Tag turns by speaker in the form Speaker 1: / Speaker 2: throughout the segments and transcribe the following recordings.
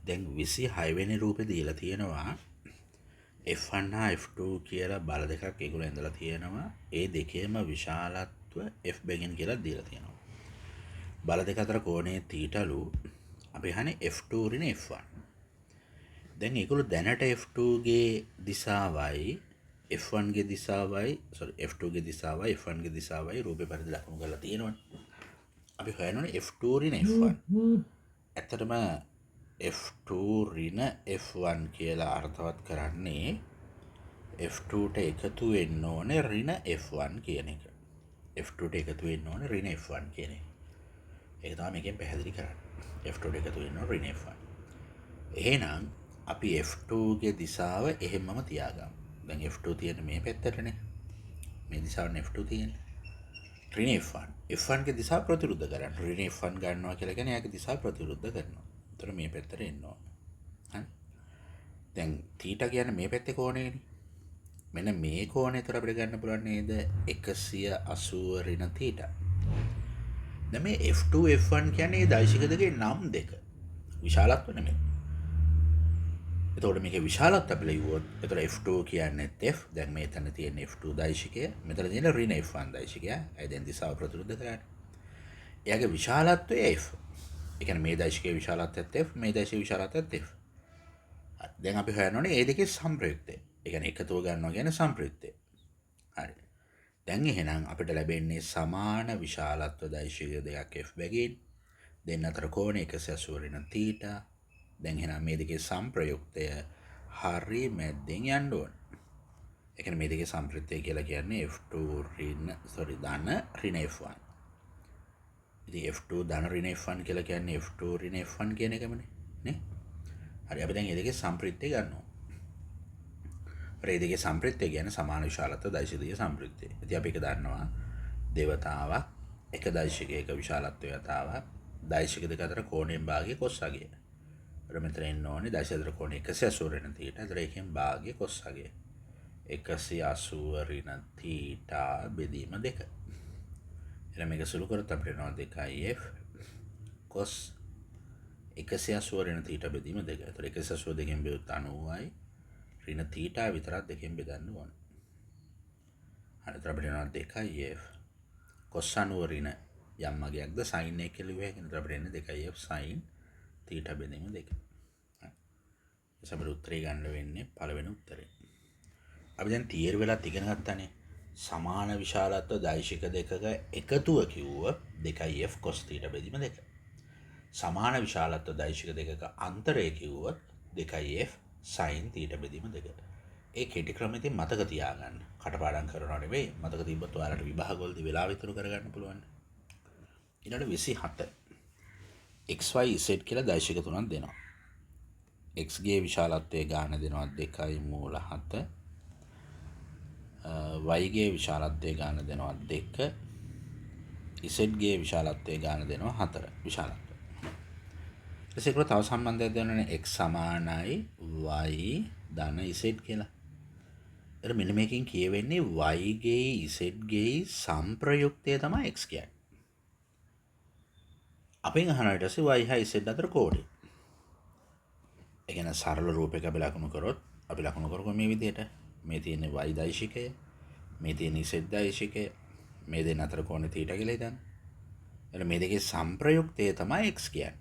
Speaker 1: දැන් 26 වෙනි රූපේ දීලා තියෙනවා F1 හා F2 කියලා බල දෙකක් ඒගොල්ලෝ ඇඳලා තියෙනවා. ඒ දෙකේම විශාලත්ව F බැගින් කියලා දීලා තියෙනවා. බල දෙක අතර කෝණයේ θලු අපි අහන්නේ F2 ඍණ F1. දැන් ඒගොල්ලෝ දැනට F2 ගේ දිශාවයි F1 ගේ දිශාවයි F2 ගේ දිශාවයි F1 ගේ දිශාවයි රූපේ පරිදි ලකුණු කරලා තියෙනවනේ. අපි හොයනෝනේ F2 ඍණ F1. ඇත්තටම F2 ඍණ F1 කියලා අර්ථවත් කරන්නේ F2ට එකතු වෙන්න ඕනේ ඍණ F1 කියන එක. F2ට එකතු වෙන්න ඕනේ ඍණ F1 කියන එක. ඒක තමයි මේකෙන් පැහැදිලි කරන්නේ. F2ට එකතු වෙන්න ඕනේ ඍණ F1. එහෙනම් අපි F2 ගේ දිශාව එහෙමම තියාගමු. දැන් F2 තියෙන්නේ මේ පැත්තටනේ. මේ දිශාවනේ F2 තියෙන්නේ. ඍණ F1. F1 ගේ දිශාව ප්‍රතිවිරුද්ධ කරන්න. ඍණ F1 ගන්නවා කියලා කියන්නේ එයාගේ දිශාව ප්‍රතිවිරුද්ධ කරනවා. ඒතර මේ පැත්තට එන්න ඕන. හරි. දැන් θ කියන්නේ මේ පැත්තේ කෝණයනේ. මෙන්න මේ කෝණයතර අපිට ගන්න පුළුවන් නේද 180 ඍණ θ. දැන් මේ F2 F1 කියන්නේ දෛශික දෙකේ නම් දෙක. විශාලත්ව නෙමෙයි. එතකොට මේකේ විශාලත්වය අපි ලියුවොත් එතකොට F2 කියන්නේ F. දැන් මෙතන තියෙන F2 දෛශිකය. මෙතන තියෙන ඍණ F1 දෛශිකය. ඒ දැන් දිශාව ප්‍රතිවිරුද්ධ කරන්නේ. එයාගේ විශාලත්වය F. ඒ කියන්නේ මේ දෛශිකයේ විශාලත්වයත් F, මේ දෛශිකයේ විශාලත්වයත් F. දැන් අපි හොයනෝනේ මේ දෙකේ සම්ප්‍රයුක්තය. ඒ කියන්නේ එකතුව ගන්නවා කියන්නේ සම්ප්‍රයුක්තය. හරි. දැන් එහෙනම් අපිට ලැබෙන්නේ සමාන විශාලත්ව දෛශික දෙකක් F බැගින් දෙන්න අතර කෝණය 180 ඍණ θ. දැන් එහෙනම් මේ දෙකේ සම්ප්‍රයුක්තය හරි මැද්දෙන් යන්න ඕන. ඒ කියන්නේ මේ දෙකේ සම්ප්‍රයුක්තය කියලා කියන්නේ F2 ධන ඍණ F1. ඉතින් F2 ධන ඍණ F1 කියලා කියන්නේ F2 ඍණ F1 කියන එකමනේ නේ. හරි අපි දැන් මේ දෙකේ සම්ප්‍රයුක්තය ගන්නවා. මේ දෙකේ සම්ප්‍රයුක්තය කියන්නේ සමාන විශාලත්ව දෛශිකයේ සම්ප්‍රයුක්තය. ඉතින් අපි ඒක දන්නවා දේවතාවක් එක දෛශිකයක විශාලත්වය යතාවක් දෛශික දෙක අතර කෝණයෙන් භාගය cos අගය. මෙතන එන්න ඕනේ දෛශික අතර කෝණය 180 ඍණ θ. ඒතර එකෙන් භාගය cos අගය. 180 ඍණ θ බෙදීම 2. එහෙනම් මේක සුළු කරත් අපිට එනවා 2f cos 180 ඍණ θ බෙදීම 2. ඒතර 180 දෙකෙන් බෙදුවොත් 90යි. ඍණ θ විතරක් දෙකෙන් බෙදන්න ඕනේ. හරි ඒතර අපිට එනවා 2f cos 90 ඍණ යම් මගයක්ද sin එක කියලා ඉවෙ. ඒතර අපිට එන්නේ 2f sin θ බෙදීම 2. හරි. ඒසබර උත්තරේ ගන්න වෙන්නේ පළවෙනි උත්තරේ. අපි දැන් තියරි වෙලත් ඉගෙන ගත්තානේ. සමාන විශාලත්ව දෛශික දෙකක එකතුව කිව්ව 2f cos θ බෙදීම 2. සමාන විශාලත්ව දෛශික දෙකක අන්තරය කිව්වොත් 2f sin θ බෙදීම 2. ඒ කෙටි ක්‍රමෙදී මතක තියාගන්න. කටපාඩම් කරනවා නෙවෙයි. මතක තිබ්බොත් ඔයාලට විභාගවලදී වෙලාව ඉතුරු කරගන්න පුළුවන්. ඊළඟට 27. xy z කියලා දෛශික තුනක් දෙනවා. x ගේ විශාලත්වයේ ගාන දෙනවා 2 මූල 7. y ගේ විශාලත්වයේ ගාන දෙනවා 2. z ගේ විශාලත්වයේ ගාන දෙනවා 4. විශාලත්වය. ඊට තව සම්බන්ධයක් දෙනවනේ x සමානයි y ධන z කියලා. එතන මෙන්න මේකෙන් කියවෙන්නේ y ගේ z ගේ සම්ප්‍රයුක්තය තමයි x කියන්නේ. අපෙන් අහනවා ඊට පස්සේ y හා z අතර කෝණය. ඒ කියන්නේ සරල රූපයක අපි ලකුණු කරොත් අපි ලකුණු කරගමු මේ විදිහට. මේ තියෙන y දෛශිකය, මේ තියෙන z දෛශිකය, මේ දෙන්න අතර කෝණය θ කියලා හිතන්න. එතන මේ දෙකේ සම්ප්‍රයුක්තය තමයි x කියන්නේ.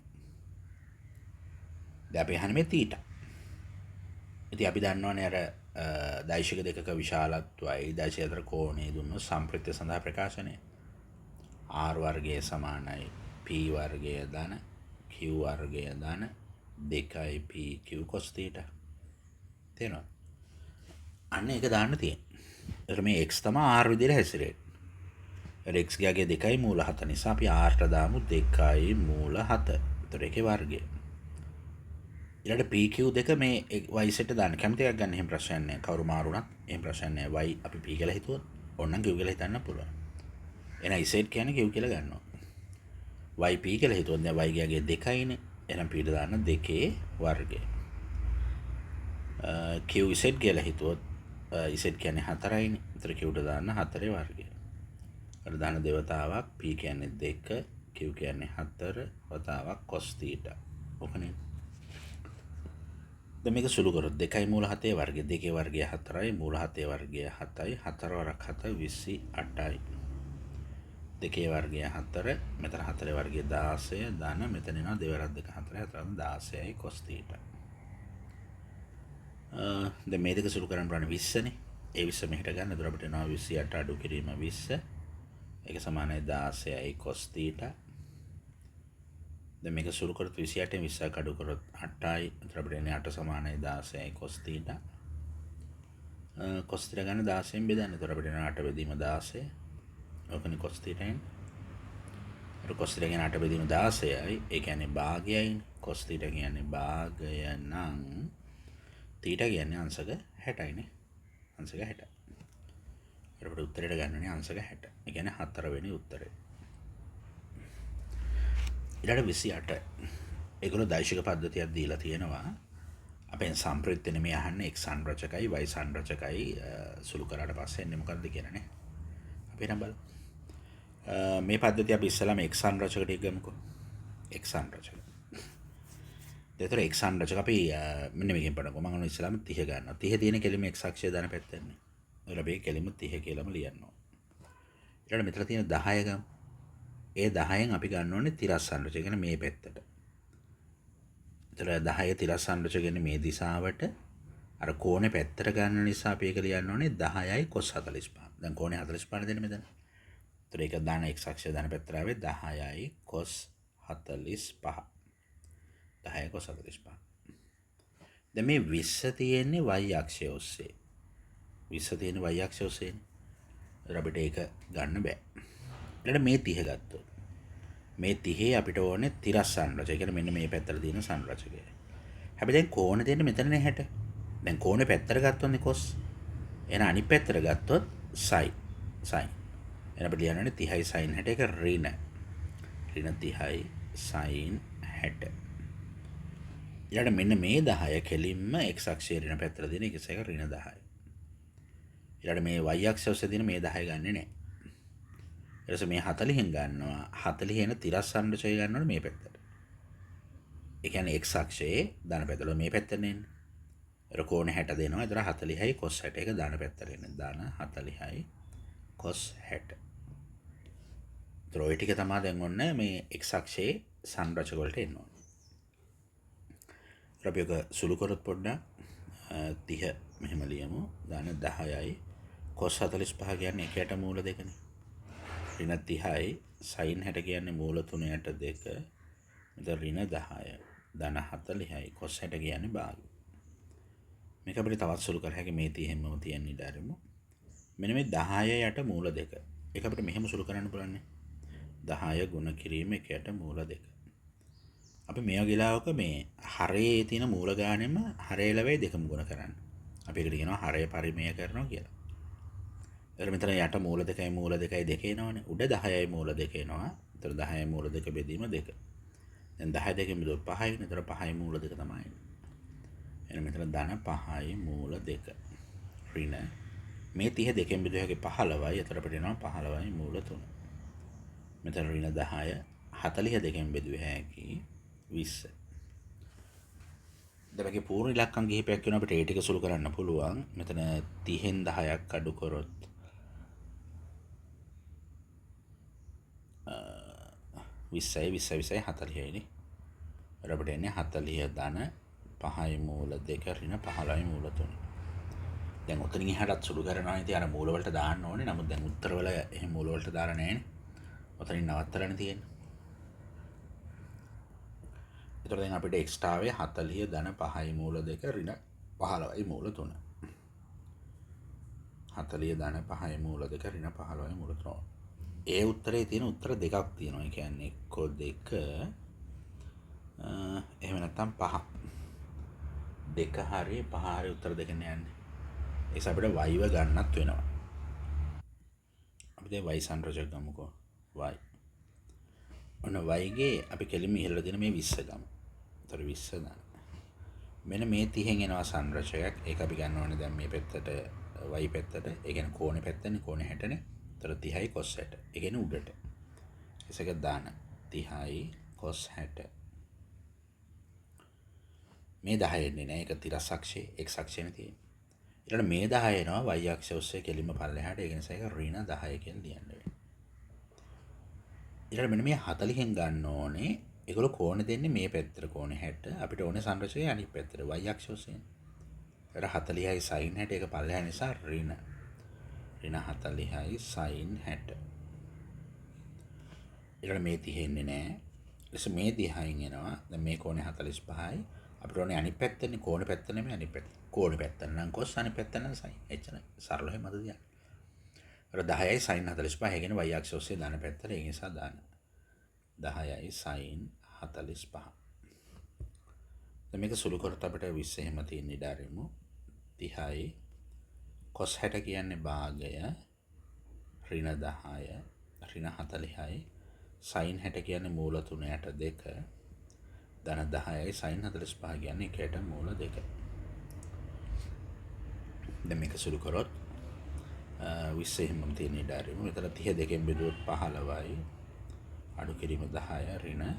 Speaker 1: දැන් අපි අහන්නේ මේ θ. ඉතින් අපි දන්නවනේ අර දෛශික දෙකක විශාලත්වයි දෛශික අතර කෝණය දුන්නොත් සම්ප්‍රයුක්තය සඳහා ප්‍රකාශනය r වර්ගය සමානයි p වර්ගය ධන q වර්ගය ධන 2pq cos θ. තේරෙනවද? අන්න ඒක දාන්න තියෙන්නේ. ඒතර මේ x තමයි r විදිහට හැසිරෙන්නේ. x ගාගේ 2යි මූල 7 නිසා අපි r ට දාමු 2යි මූල 7. ඒතර ඒකේ වර්ගය. ඊළඟට pq දෙක මේ y set දාන්න. කැමති එකක් ගන්න එහෙම ප්‍රශ්නයක් නැහැ. කවුරු මාරු වුණත් එහෙම ප්‍රශ්නයක් නැහැ. y අපි p කියලා හිතුවොත් ඕනනම් q කියලා හිතන්න පුළුවන්. එහෙනම් z කියන්නේ q කියලා ගන්නවා. y p කියලා හිතුවොත් දැන් y ගාගේ 2යිනේ. එහෙනම් p ට දාන්න 2 වර්ගය. q z කියලා හිතුවොත් z කියන්නේ 4යිනේ. ඒතර q ට දාන්න 4 වර්ගය. අර දාන දේවතාවක් p කියන්නේ 2, q කියන්නේ 4 වතාවක් cos θ. ඔකනේ. දැන් මේක සුළු කරොත් 2යි මූල 7 වර්ගය 2 වර්ගය 4යි මූල 7 වර්ගය 7යි 4 වරක් 7 28යි 2 වර්ගය 4 මෙතන 4 වර්ගය 16 ධන මෙතන එනවා 2 වරක් 2 4 4 16යි cos θ. දැන් මේ දෙක සුළු කරන්න බලන්න 20 නේ. ඒ 20 මෙහෙට ගන්න. එතකොට අපිට එනවා 28 අඩු කිරීම 20. ඒක සමානයි 16යි cos θ. දැන් මේක සුළු කරොත් 28න් 20ක් අඩු කරොත් 8යි. එතකොට අපිට එන්නේ 8 සමානයි 16යි cos θ. cos θ ගන්න 16න් බෙදන්න. එතකොට අපිට එනවා 8 බෙදීම 16. ඕකනේ cos θ එන්නේ. ඒක cos θ කියන්නේ 8 බෙදීම 16යි. ඒ කියන්නේ භාගයයි. cos θ කියන්නේ භාගය නම් θ කියන්නේ අංශක 60යි නේ. අංශක 60. අපිට උත්තරයට ගන්නනේ අංශක 60. ඒ කියන්නේ 4 වෙනි උත්තරය. ඊළඟ 28. ඒගොල්ලෝ දෛශික පද්ධතියක් දීලා තියෙනවා. අපෙන් සම්ප්‍රයුක්ත නෙමෙයි අහන්නේ x සංරචකයි y සංරචකයි සුළු කරාට පස්සේ එන්නේ මොකද්ද කියලා නේ. අපි නම් බලමු. මේ පද්ධතිය අපි ඉස්සෙල්ලාම x සංරචක ටික ගමුකෝ. x සංරචක. ඒතර x සංරචක අපි මෙන්න මේකෙන් පටන්ගමු. මම ඉස්සෙල්ලාම 30 ගන්නවා. 30 තියෙන කෙලිම x අක්ෂය දාන පැත්තන්නේ. ඒවල අපි කෙලිම 30 කියලාම ලියනවා. ඊළඟ මෙතන තියෙන 10 ගමු. ඒ 10න් අපි ගන්න ඕනේ තිරස් සංරචක කියන්නේ මේ පැත්තට. ඒතර 10 තිරස් සංරචක කියන්නේ මේ දිශාවට අර කෝණේ පැත්තට ගන්න නිසා අපි ඒක ලියන්න ඕනේ 10යි cos 45. දැන් කෝණේ 45 දෙන්නේ මෙතන. ඒතර ඒක දාන x අක්ෂය දාන පැත්තට ආවේ 10යි cos 45. 10යි cos 45. දැන් මේ 20 තියෙන්නේ y අක්ෂය ඔස්සේ. 20 තියෙන්නේ y අක්ෂය ඔස්සේනේ. අපිට ඒක ගන්න බෑ. ඊළඟ මේ 30 ගත්තොත් මේ 30 අපිට ඕනේ තිරස් සංරචකය. කියන්නේ මෙන්න මේ පැත්තට තියෙන සංරචකය. හැබැයි දැන් කෝණ දෙන්නේ මෙතනනේ 60. දැන් කෝණේ පැත්තට ගත්තොත්නේ cos. එහෙනම් අනිත් පැත්තට ගත්තොත් sin. sin. එහෙනම් අපිට ලියන්න 30යි sin 60 එක ඍණ. ඍණ 30යි sin 60. ඊළඟ මෙන්න මේ 10 කෙලින්ම x අක්ෂයේ ඍණ පැත්තට දෙන එක ඍණ 10යි. ඊළඟ මේ y අක්ෂය ඔස්සේ දෙන මේ 10 ගන්නෙ නෑ. ඊට පස්සේ මේ 40න් ගන්නවා 40 එන තිරස් සංරචකය ගන්නවනේ මේ පැත්තට. ඒ කියන්නේ x අක්ෂයේ ධන පැත්තට මේ පැත්තට එන්නේ. ඒතර කෝණේ 60 දෙනවා. ඒතර 40යි cos 60 එක ධන පැත්තට එන්නේ. ධන 40යි cos 60. ඒතර ඔය ටික තමයි දැන් ඔන්න මේ x අක්ෂයේ සංරචක වලට එන්න ඕනේ. අපි ඔක සුළු කරොත් පොඩ්ඩක් 30 මෙහෙම ලියමු. ධන 10යි cos 45 කියන්නේ එකයට මූල දෙකනේ. ඍණ 30යි sin 60 කියන්නේ මූල 3ට 2. මෙතන ඍණ 10. ධන 40යි cos 60 කියන්නේ භාගය. මේක අපිට තවත් සුළු කර හැකි මේ 30ෙන්ම තියෙන ඉඩ අරමු. මෙන්න මේ 10 යට මූල 2. ඒක අපිට මෙහෙම සුළු කරන්න පුළුවන් නේ. 10 ගුණ කිරීම එකයට මූල 2. අපි මේ වගේ ලාවක මේ හරයේ තියෙන මූල ගානෙම හරය ලැබෙයි දෙකම ගුණ කරන්න. අපි ඒකට කියනවා හරය පරිමේය කරනවා කියලා. එතකොට මෙතන යට මූල 2යි මූල 2යි 2 එනවනේ. උඩ 10යි මූල 2 එනවා. එතකොට 10යි මූල 2 බෙදීම 2. දැන් 10 දෙකෙන් බෙදුවොත් 5යි. එතකොට 5යි මූල 2 තමයි. එහෙනම් මෙතන ධන 5යි මූල 2. ඍණ මේ 30 දෙකෙන් බෙදුව හැකි 15යි. එතකොට අපිට එනවා 15යි මූල 3. මෙතන ඍණ 10 40 දෙකෙන් බෙදුව හැකි 20. දැන් මේකේ පූර්ණ ඉලක්කම් කිහිපයක් වෙනවා අපිට ඒ ටික සුළු කරන්න පුළුවන්. මෙතන 30න් 10ක් අඩු කරොත් 20යි 20යි 40යි නේ. අපිට එන්නේ 40 ධන 5යි මූල 2 ඍණ 15යි මූල 3. දැන් උතනින් එහාටත් සුළු කරනවා ඉතින් අර මූල වලට දාන්න ඕනේ. නමුත් දැන් උත්තර වල එහෙම මූල වලට දාලා නැහැනේ. උතනින් නවත්තලානේ තියෙන්නේ. ඒතර දැන් අපිට x ආවේ 40 ධන 5යි මූල 2 ඍණ 15යි මූල 3. 40 ධන 5යි මූල 2 ඍණ 15යි මූල 3. ඒ උත්තරේ තියෙන උත්තර දෙකක් තියෙනවා. ඒ කියන්නේ එක්ක 2 එහෙම නැත්නම් 5. 2 හරි 5 හරි උත්තර දෙකෙන් යන්නේ. ඒක අපිට y ව ගන්නත් වෙනවා. අපි දැන් y සංරචක ගමුකෝ. y. ඔන්න y ගේ අපි කෙලින්ම ඉහළට දෙන මේ 20 ගමු. ඒතර 20 දාන්න. මෙන්න මේ 30න් එනවා සංරචකයක්. ඒක අපි ගන්න ඕනේ දැන් මේ පැත්තට y පැත්තට. ඒ කියන්නේ කෝණේ පැත්තනේ කෝණේ 60නේ. ඒතර 30යි cos 60. ඒ කියන්නේ උඩට. ඒක දාන්න. 30යි cos 60. මේ 10 එන්නේ නැහැ. ඒක තිරසක්ෂේ එක්ස් අක්ෂේනේ තියෙන්නේ. ඊළඟ මේ 10 එනවා y අක්ෂය ඔස්සේ කෙලින්ම පල්ලෙහාට. ඒක නිසා ඒක ඍණ 10 කියලා ලියන්න වෙනවා. ඊළඟ මෙන්න මේ 40න් ගන්න ඕනේ. ඒගොල්ලෝ කෝණ දෙන්නේ මේ පැත්තට කෝණ 60. අපිට ඕනේ සංරචකයේ අනිත් පැත්තට y අක්ෂය ඔස්සේ. ඒතර 40යි sin 60 ඒක පල්ලෙහා නිසා ඍණ 40යි sin 60. ඊළඟ මේ 30 එන්නේ නැහැ. ඊට මේ 30න් එනවා. දැන් මේ කෝණය 45යි. අපිට ඕනේ අනිත් පැත්තනේ කෝණ පැත්ත නෙමෙයි අනිත් පැත්ත. කෝණ පැත්ත නම් cos අනිත් පැත්ත නම් sin. එච්චරයි. සරලව මත දියන්න. අර 10යි sin 45 කියන y අක්ෂය ඔස්සේ දාන පැත්තට ඒ නිසා දාන්න. 10යි sin 45. දැන් මේක සුළු කරත් අපිට 20 එහෙම තියෙන ඉඩ අරිමු. 30යි cos 60 කියන්නේ භාගය ඍණ 10 ඍණ 40යි sin 60 කියන්නේ මූල 3/2 ධන 10යි sin 45 කියන්නේ 1/2 මූල 2. දැන් මේක සුළු කරොත් 20 එහෙමම තියෙන ඉඩ අරිමු. මෙතන 32න් බෙදුවොත් 15යි අඩු කිරීම 10 ඍණ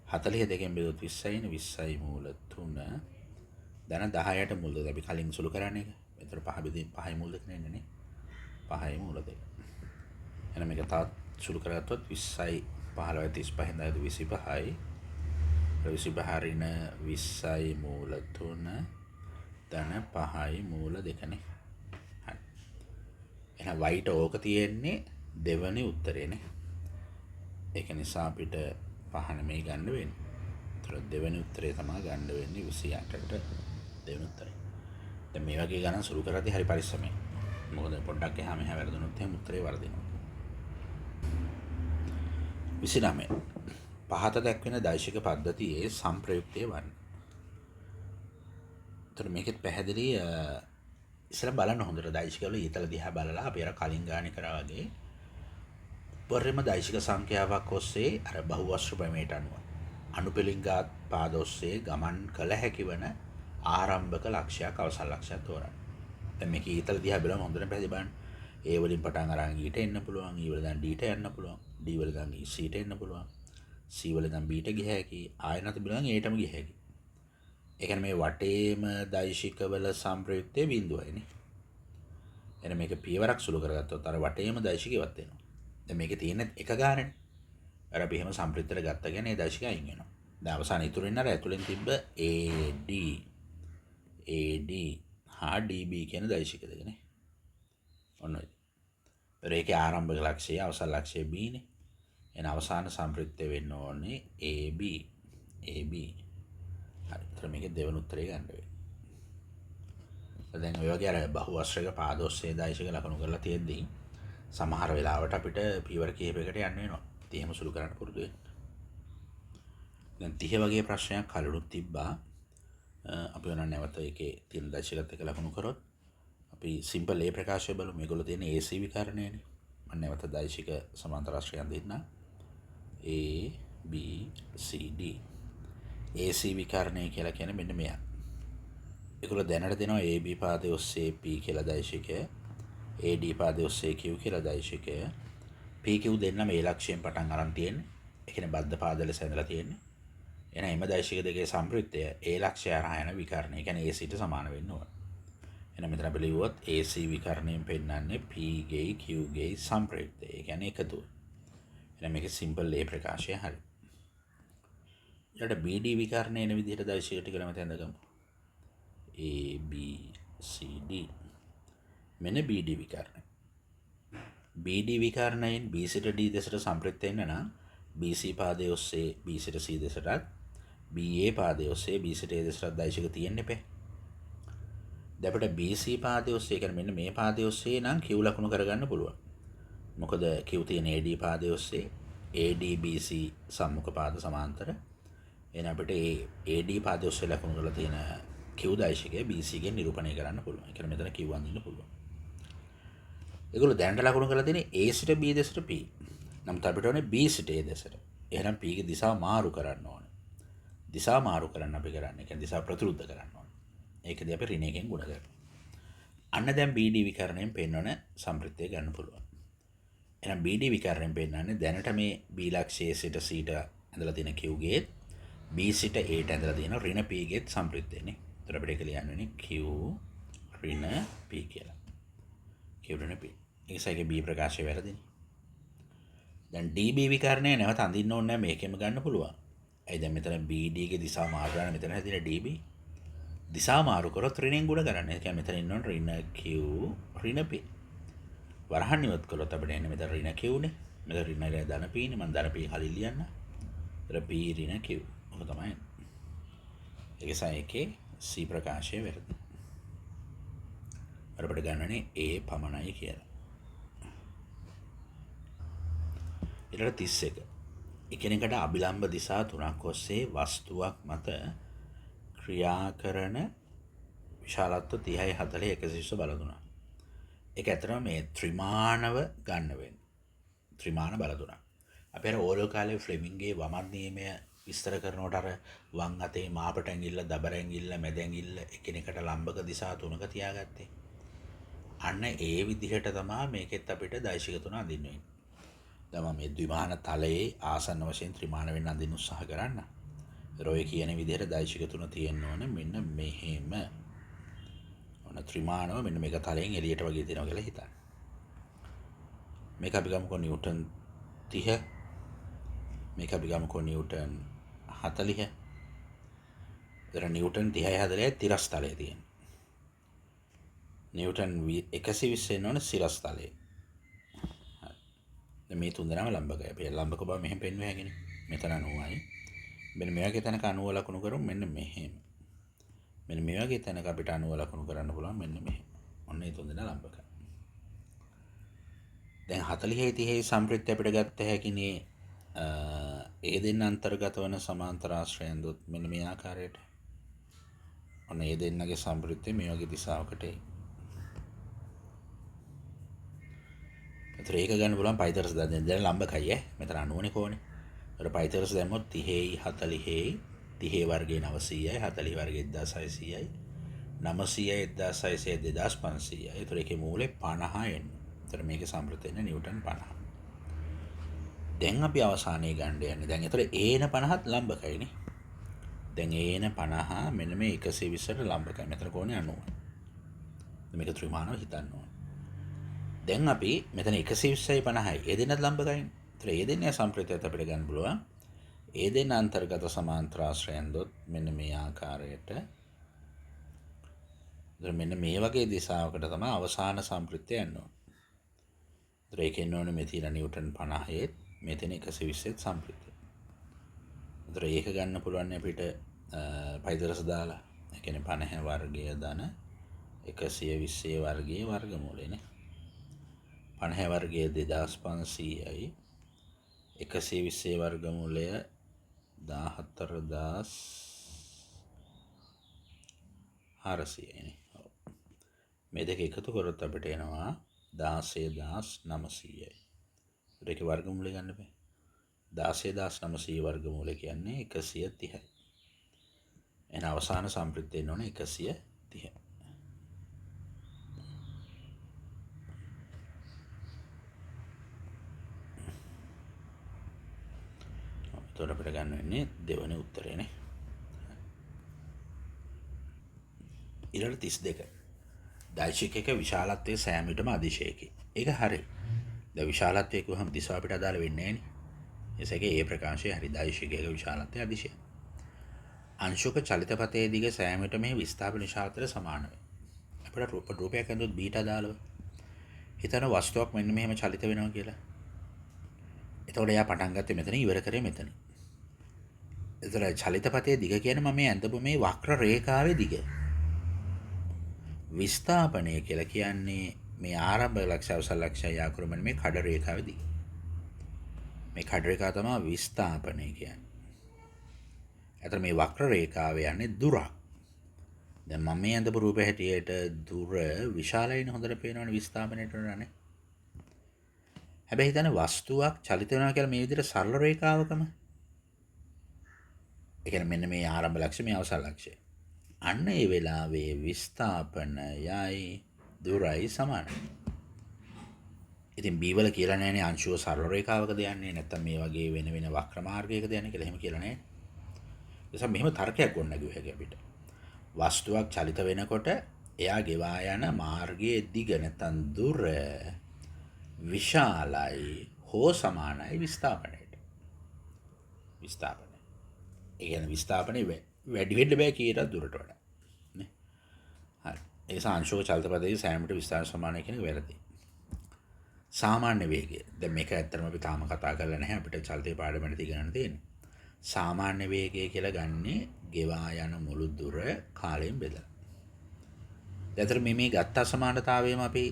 Speaker 1: 42න් බෙදුවොත් 20යි 20යි මූල 3 ධන 10ට මූල 2. අපි කලින් සුළු කරන්නේ එක. මෙතන 5 බෙදීම 5යි මූල 2 නෙන්නේ නේ. 5යි මූල 2. එහෙනම් මේක තාත් සුළු කරගත්තොත් 20යි 15යි 35න් දායද 25යි 25 ඍණ 20යි මූල 3 ධන 5යි මූල 2 නේ. හරි. එහෙනම් y ට ඕක තියෙන්නේ දෙවෙනි උත්තරේනේ. ඒක නිසා අපිට 5 නෙමෙයි ගන්න වෙන්නේ. ඒතර දෙවෙනි උත්තරේ තමයි ගන්න වෙන්නේ 28ට දෙවෙනි උත්තරේ. දැන් මේ වගේ ගණන් සුළු කරද්දී හරි පරිස්සමෙන්. මොකද පොඩ්ඩක් එහා මෙහා වැරදුනොත් එහෙනම් උත්තරේ වරදිනවා. 29. පහත දැක්වෙන දෛශික පද්ධතියේ සම්ප්‍රයුක්තය වන්න. ඒතර මේකෙත් පැහැදිලි ඉස්සෙල්ලා බලන්න හොඳට දෛශිකවල ඊතල දිහා බලලා අපි අර කලින් ගානේ කරා වගේ පරිම දෛශික සංඛ්‍යාවක් ඔස්සේ අර බහුවස්ත්‍ර ප්‍රමේයට අනුව අනුපිළිංගාත් පාද ඔස්සේ ගමන් කළ හැකි වන ආරම්භක ලක්ෂයක් අවසන් ලක්ෂයක් තෝරන්න. දැන් මේක ඊතල දිහා බලමු හොඳට පැහැදිලි බලන්න. A වලින් පටන් අරන් ඊට එන්න පුළුවන්. E වල දැන් D ට යන්න පුළුවන්. D වල දැන් C ට එන්න පුළුවන්. C වල දැන් B ට ගිය හැකි. ආයනත බලන් A ටම ගිය හැකි. ඒ කියන්නේ මේ වටේම දෛශිකවල සම්ප්‍රයුක්තයේ බිඳුවයිනේ. එහෙනම් මේක පියවරක් සුළු කරගත්තොත් අර වටේම දෛශික ඉවත් වෙනවා. දැන් මේකේ තියෙන එක ගානනේ. අර අපි එහෙම සම්ප්‍රයුක්තයට ගත්ත කියන්නේ ඒ දෛශික අයින් වෙනවා. දැන් අවසාන ඉතුරු වෙන අර ඇතුලෙන් තිබ්බ AD හා DB කියන දෛශික දෙකනේ. ඔන්න ඔය. ඒකේ ආරම්භක ලක්ෂය අවසන් ලක්ෂය B නේ. එන අවසාන සම්ප්‍රයුක්තය වෙන්න ඕනේ AB. හරි. ඒතර මේකේ දෙවෙනි උත්තරේ ගන්න වෙන්නේ. දැන් ඔය වගේ අර බහුවස්ත්‍රක පාද ඔස්සේ දෛශික ලකුණු කරලා තියෙද්දී සමහර වෙලාවට අපිට පියවර කිහිපයකට යන්න වෙනවා. ඉතින් එහෙම සුළු කරන්න පුරුදු වෙන්න. දැන් 30 වගේ ප්‍රශ්නයක් කලිනුත් තිබ්බා. අපි ඔන්න නැවත ඒකේ තියෙන දෛශිකත් එක්ක ලකුණු කරොත් අපි සිම්පල් A ප්‍රකාශය බලමු. මේගොල්ලෝ තියෙන AC විකරණයනේ. මම නැවත දෛශික සමාන්තර රාශියන් දෙන්න. A B C D. AC විකරණය කියලා කියන්නේ මෙන්න මෙයා. ඒගොල්ලෝ දැනට දෙනවා AB පාදයේ ඔස්සේ P කියලා දෛශිකය. AD පාදයේ ඔස්සේ Q කියලා දෛශිකය. PQ දෙන්න මේ ලක්ෂයෙන් පටන් අරන් තියෙන්නේ. ඒ කියන්නේ බද්ධ පාද ලෙස ඇඳලා තියෙන්නේ. එහෙනම් එම දෛශික දෙකේ සම්ප්‍රයුක්තය A ලක්ෂය හරහා යන විකරණය. ඒ කියන්නේ AC ට සමාන වෙන්න ඕන. එහෙනම් මෙතන අපි ලියුවොත් AC විකරණයෙන් පෙන්නන්නේ P ගේ Q ගේ සම්ප්‍රයුක්තය. ඒ කියන්නේ එකතුව. එහෙනම් මේකේ සිම්පල් A ප්‍රකාශය හරි. ඊට BD විකරණය එන විදිහට දෛශික ටික ළම තැඳගමු. A B C D. මෙන්න BD විකරණය. BD විකරණයෙන් BC ට D දෙසට සම්ප්‍රයුක්ත වෙන්න නම් BC පාදයේ ඔස්සේ BC ට C දෙසටත් BA පාදයේ ඔස්සේ BC ට A දෙසටත් දෛශික තියෙන්න එපේ. දැන් අපිට BC පාදයේ ඔස්සේ කියන්නේ මෙන්න මේ පාදයේ ඔස්සේ නම් Q ලකුණු කරගන්න පුළුවන්. මොකද Q තියෙන AD පාදයේ ඔස්සේ AD BC සම්මුඛ පාද සමාන්තර. එහෙනම් අපිට AD පාදයේ ඔස්සේ ලකුණු කරලා තියෙන Q දෛශිකය BC ගෙන් නිරූපණය කරන්න පුළුවන්. ඒ කියන්නේ මෙතන Q අඳින්න පුළුවන්. ඒගොල්ලෝ දැනට ලකුණු කරලා තියෙන්නේ A සිට B දෙසට P. නමුත් අපිට ඕනේ B සිට A දෙසට. එහෙනම් P ගේ දිශාව මාරු කරන්න ඕනේ. දිශාව මාරු කරන්න අපි කරන්නේ. ඒ කියන්නේ දිශාව ප්‍රතිරුද්ධ කරන්න ඕනේ. ඒකදී අපි ඍණ එකෙන් ගුණ කරනවා. අන්න දැන් BD විකරණයෙන් පෙන්වන සම්ප්‍රයුක්තය ගන්න පුළුවන්. එහෙනම් BD විකරණයෙන් පෙන්නන්නේ දැනට මේ B ලක්ෂයේ සිට C ට ඇඳලා තියෙන Q ගේ B සිට Aට ඇඳලා තියෙනවා ඍණ P ගෙත් සම්ප්‍රයුක්තයනේ. ඒතර අපිට ඒක ලියන්න වෙන්නේ Q ඍණ P කියලා. Q ඍණ P. ඒකයි B ප්‍රකාශය වැරදිනේ. දැන් DB විකරණය නැවත අඳින්න ඕනේ නැහැ මේකෙම ගන්න පුළුවන්. ඇයි දැන් මෙතන BD ගේ දිශාව මාරු කරලා මෙතන හැදින DB දිශාව මාරු කරොත් ඍණෙන් ගුණ කරන්න. ඒ කියන්නේ මෙතන ඉන්න ඕනේ ඍණ Q ඍණ P. වරහන් ඉවත් කළොත් අපිට එන්නේ මෙතන ඍණ Q නේ. මෙතන ඍණ ධන P නේ. මම ධන P කලින් ලියන්න. ඒතර P ඍණ Q. ඔක තමයි. ඒක සායකේ C ප්‍රකාශය වැරදි. අපිට ගන්නනේ A පමණයි කියලා. ඊළඟ 31. එකිනෙකට අභිලම්බ දිශා තුනක් ඔස්සේ වස්තුවක් මත ක්‍රියා කරන විශාලත්ව 30යි 40 120 බලතුනක්. ඒක ඇත්තටම මේ ත්‍රිමාණව ගන්න වෙන්නේ. ත්‍රිමාණ බලතුනක්. අපි අර ඕලෝ කාලේ ෆ්ලෙමින්ගේ වමන් නියමය විස්තර කරනකොට අර වම් අතේ මාපට ඇඟිල්ල, දබර ඇඟිල්ල, මැද ඇඟිල්ල එකිනෙකට ලම්බක දිශා තුනක තියාගත්තේ. අන්න ඒ විදිහට තමයි මේකෙත් අපිට දෛශික තුන අඳින්න වෙන්නේ. දැන් මේ ද්විමාන තලයේ ආසන්න වශයෙන් ත්‍රිමාණ වෙන්න අඳින්න උත්සාහ කරන්න. රොය කියන විදිහට දෛශික තුන තියෙන්න ඕනේ මෙන්න මෙහෙම. ඔන්න ත්‍රිමාණව මෙන්න මේක තලයෙන් එළියට වගේ තියෙනවා කියලා හිතන්න. මේක අපි ගමුකෝ නිව්ටන් 30. මේක අපි ගමුකෝ නිව්ටන් 40. ඒතර නිව්ටන් 30යි 40යි තිරස් තලයේ තියෙන. නිව්ටන් 120 එන්න ඕනේ සිරස් තලයේ. මේ තුන් දෙනාම ලම්බකයි. අපි ලම්බක බව මෙහෙම පෙන්වුවා හැකිනේ. මෙතන 90යි. මෙන්න මේ වගේ තැනක 90 ලකුණු කරමු මෙන්න මෙහෙම. මෙන්න මේ වගේ තැනක අපිට 90 ලකුණු කරන්න පුළුවන් මෙන්න මෙහෙම. ඔන්න මේ තුන් දෙනා ලම්බකයි. දැන් 40යි 30යි සම්ප්‍රයුක්තය අපිට ගත්ත හැකිනේ ඒ දෙන්න අන්තර්ගත වන සමාන්තර ආශ්‍රයන් දුත් මෙන්න මේ ආකාරයට. ඔන්න ඒ දෙන්නගේ සම්ප්‍රයුක්තය මේ වගේ දිශාවකට එයි. ඒක ගන්න පුළුවන් පයිතරස් දැන් ලම්බකයි ඈ මෙතන 90නේ කෝනේ. ඒතර පයිතරස් දැම්මොත් 30යි 40යි 30 වර්ගයේ 900යි 40 වර්ගයේ 1600යි 900යි 1600යි 2500යි. ඒතර ඒකේ මූලේ 50 එන්න. ඒතර මේකේ සම්ප්‍රයුක්ත වෙන්නේ නිව්ටන් 50. දැන් අපි අවසානයේ ගන්න යන්නේ. දැන් ඒතර ඒන 50ත් ලම්බකයිනේ. දැන් ඒන 50 මෙන්න මේ 120ට ලම්බකයි. මෙතන කෝනේ 90. මේක ත්‍රිමාණව හිතන්න ඕනේ. දැන් අපි මෙතන 120යි 50යි ඒ දෙන්නත් ලම්බකයිනේ. ඒතර ඒ දෙන්නේ සම්ප්‍රයුක්තයත් අපිට ගන්න පුළුවන්. ඒ දෙන්න අන්තර්ගත සමාන්තර ආශ්‍රයන් දොත් මෙන්න මේ ආකාරයට. ඒතර මෙන්න මේ වගේ දිශාවකට තමයි අවසාන සම්ප්‍රයුක්තය යන්න ඕනේ. ඒතර ඒකෙන්න ඕනේ මෙතන නිව්ටන් 50ෙත් මෙතන 120ෙත් සම්ප්‍රයුක්තය. ඒතර ඒක ගන්න පුළුවන් අපිට පයිතරස් දාලා. ඒ කියන්නේ 50 වර්ගය ධන 120 වර්ගයේ වර්ගමූලයනේ. 50 වර්ගයේ 2500යි 120 වර්ගමූලය 14400යි නේ. මේ දෙක එකතු කරොත් අපිට එනවා 16900යි. ඒක වර්ගමූලය ගන්න බෑ. 16900 වර්ගමූලය කියන්නේ 130යි. එන අවසාන සම්ප්‍රයුක්තය එන්න ඕනේ 130. එතකොට අපිට ගන්න වෙන්නේ දෙවෙනි උත්තරේනේ. ඊළඟ 32. දෛශිකයක විශාලත්වයේ සෑම විටම අදිශයකි. ඒක හරි. දැන් විශාලත්වය කියවහම දිශාව අපිට අදාළ වෙන්නේ නැහැ නේ. ඒසකේ ඒ ප්‍රකාශය හරි. දෛශිකයක විශාලත්වය අදිශය. අංශුක චලිතපතයේ දිග සෑම විටම මේ විස්ථාපන විශාලත්වයට සමාන වේ. අපිට රූපයක් ඇඳුත් බීට අදාළව. හිතන වස්තුවක් මෙන්න මෙහෙම චලිත වෙනවා කියලා. එතකොට එයා පටන් ගත්තේ මෙතන ඉවර කරේ මෙතන. එතන චලිතපතයේ දිග කියන්නේ මම මේ ඇඳපු මේ වක්‍ර රේඛාවේ දිග. විස්ථාපනය කියලා කියන්නේ මේ ආරම්භ ලක්ෂ්‍ය අවසන් ලක්ෂ්‍ය යාකරමන මේ කඩ රේඛාවේ දිග. මේ කඩ රේඛාව තමයි විස්ථාපනය කියන්නේ. එතන මේ වක්‍ර රේඛාවේ යන්නේ දුරක්. දැන් මම මේ ඇඳපු රූපය හැටියට දුර විශාලයිනේ හොඳට පේනවනේ විස්ථාපනයට වඩානේ. හැබැයි හිතන්න වස්තුවක් චලිත වෙනවා කියලා මේ විදිහට සරල රේඛාවකම. ඒ කියන්නේ මෙන්න මේ ආරම්භ ලක්ෂ්‍ය මේ අවසන් ලක්ෂ්‍යය. අන්න ඒ වෙලාවේ විස්ථාපනයයි දුරයි සමානයි. ඉතින් B වල කියලා නැහැනේ අංශුව සරල රේඛාවකද යන්නේ නැත්නම් මේ වගේ වෙන වෙන වක්‍ර මාර්ගයකද යන්නේ කියලා එහෙම කියලා නැහැ. නිසා මෙහෙම තර්කයක් ගොඩනැගුව හැකියි අපිට. වස්තුවක් චලිත වෙනකොට එයා ගෙවා යන මාර්ගයේ දිග නැත්නම් දුර විශාලයි හෝ සමානයි විස්ථාපනයට. විස්ථාපනය. ඒ කියන්නේ විස්ථාපනය වැඩි වෙන්න බෑ කීයට දුරට වඩා. නේ? හරි. ඒ නිසා අංශෝක චලිත පදයේ සෑමට විස්ථාර සමානයි කියන එක වැරදි. සාමාන්‍ය වේගය. දැන් මේක ඇත්තටම අපි තාම කතා කරලා නැහැ. අපිට චලිතේ පාඩමට ඉගෙන ගන්න තියෙන්නේ. සාමාන්‍ය වේගය කියලා ගන්නේ ගෙවා යන මුළු දුර කාලයෙන් බෙදලා. දැන් මේ ගත්ත අසමානතාවයම අපි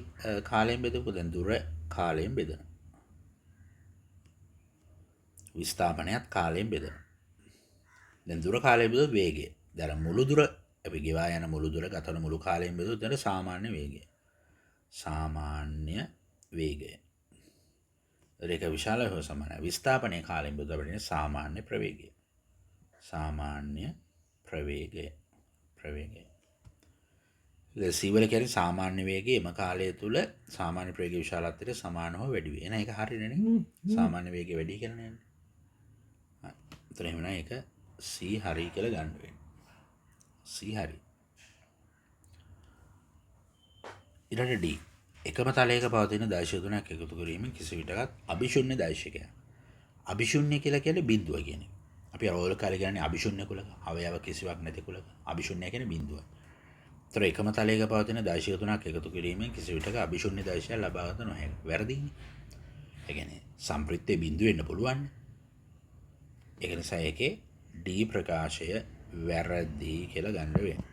Speaker 1: කාලයෙන් බෙදපු දැන් දුර කාලයෙන් බෙදනවා. විස්ථාපනයත් කාලයෙන් බෙදනවා. දැන් දුර කාලයෙන් බෙදුවොත් වේගය. දැන් මුළු දුර අපි ගෙවා යන මුළු දුර ගතන මුළු කාලයෙන් බෙදුවොත් දැන් සාමාන්‍ය වේගය. සාමාන්‍ය වේගය. ඒක විශාල හෝ සමානයි. විස්ථාපනයේ කාලයෙන් බෙදුවා අපිට සාමාන්‍ය ප්‍රවේගය. සාමාන්‍ය ප්‍රවේගය. ප්‍රවේගය. සීවල කියන්නේ සාමාන්‍ය වේගය එම කාලය තුල සාමාන්‍ය ප්‍රවේග විශාලත්වයට සමානව වැඩි වේ. එහෙනම් ඒක හරියනේ නේ. සාමාන්‍ය වේගය වැඩි කියලා නේද? හරි. එතන එහෙනම් ඒක C හරි කියලා ගන්න වෙන්නේ. C හරි. ඊළඟ D. එකම තලයක පවතින දෛශික තුනක් එකතු කිරීමෙන් කිසි විටකත් අභිශුන්‍ය දෛශිකයක්. අභිශුන්‍ය කියලා කියන්නේ බිඳුව කියන්නේ. අපි අවවල කාලේ කියන්නේ අභිශුන්‍ය කුලක. අවයව කිසිවක් නැති කුලක. අභිශුන්‍ය කියන්නේ බිඳුව. ඒතර එකම තලයක පවතින දෛශික තුනක් එකතු කිරීමෙන් කිසි විටක අභිශුන්‍ය දෛශයක් ලබා ගන්න නොහැක. වැරදිනේ. ඒ කියන්නේ සම්ප්‍රිත්තේ බිඳුව වෙන්න පුළුවන්. ඒක නිසා ඒකේ D ප්‍රකාශය වැරදි කියලා ගන්න වෙනවා.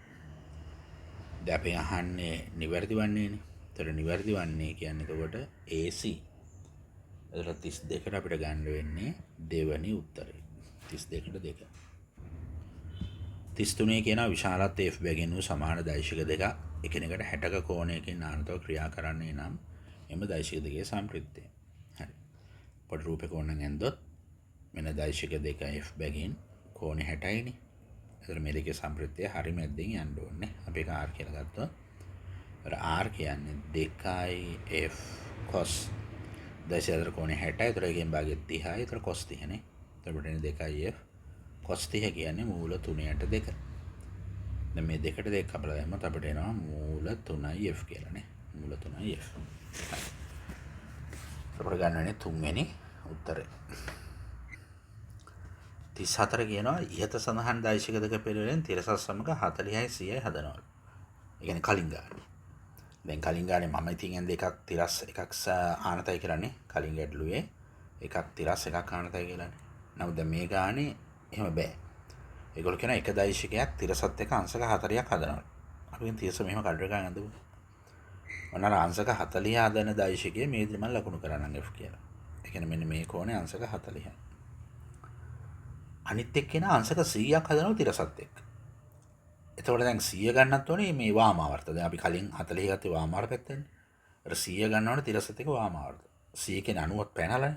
Speaker 1: දැන් අපි අහන්නේ නිවැරදි වන්නේනේ. ඒතර නිවැරදි වන්නේ කියන්නේ එතකොට AC. ඒතර 32ට අපිට ගන්න වෙන්නේ දෙවැනි උත්තරේ. 32ට 2. 33 කියන විශාලත්වයේ F බැගින් වූ සමාන දෛශික දෙක එකිනෙකට 60ක කෝණයකින් නානතව ක්‍රියා කරන්නේ නම් එම දෛශික දෙකේ සම්ප්‍රිත්තය. හරි. පොඩි රූපයක ඕනනම් ඇන්දොත් මෙන්න දෛශික දෙක F බැගින් කෝණය 60යිනේ. ඒතර මේ දෙකේ සම්ප්‍රිත්තය හරි මැද්දෙන් යන්න ඕනේ. අපි ඒක R කියලා ගත්තා. R කියන්නේ 2F cos දෛශික අතර කෝණය 60යි. ඒතර එකෙන් භාගය 30යි. ඒතර cos 30 නේ. එතකොට 2F cos 30 කියන්නේ මූල 3ට 2. දැන් මේ දෙකට දෙක කපලා දැම්මොත් අපිට එනවා මූල 3යි F කියලා නේ. මූල 3යි F. අපිට ගන්නනේ තුන්වෙනි උත්තරේ. 34 කියනවා ඉහත සඳහන් දෛශික දෙක පෙරලෙන් තිරසස් සමග 40යි 100යි හදනවා. ඒ කියන්නේ කලින් ගානේ. දැන් කලින් ගානේ මම ඉතින් එන් දෙකක් තිරස් එකක් ආනතයි කියලානේ. කලින් ගැටලුවේ එකක් තිරස් එකක් ආනතයි කියලානේ. නමුත් දැන් මේ ගානේ එහෙම බෑ. ඒගොල්ලෝ කියන එක දෛශිකයක් තිරසත් එක අංශක 40ක් හදනවා. අපි කියන තිරස මෙහෙම කඩර ගන්න අඳමු. ඔන්න අංශක 40 හදන දෛශිකයේ මේ විදිහට මම ලකුණු කරන්නම් F කියලා. ඒ කියන්නේ මෙන්න මේ කෝණය අංශක 40යි. අනිත් එක්කෙනා අංශක 100ක් හදනවා තිරසත් එක්ක. එතකොට දැන් 100 ගන්නත් ඕනේ මේ වාමාවර්ත. දැන් අපි කලින් 40 ගත්තේ වාමාවර්ත පැත්තනේ. අර 100 ගන්නවනේ තිරසත් එක්ක වාමාවර්ත. 100 කියන්නේ 90ක් පැනලානේ.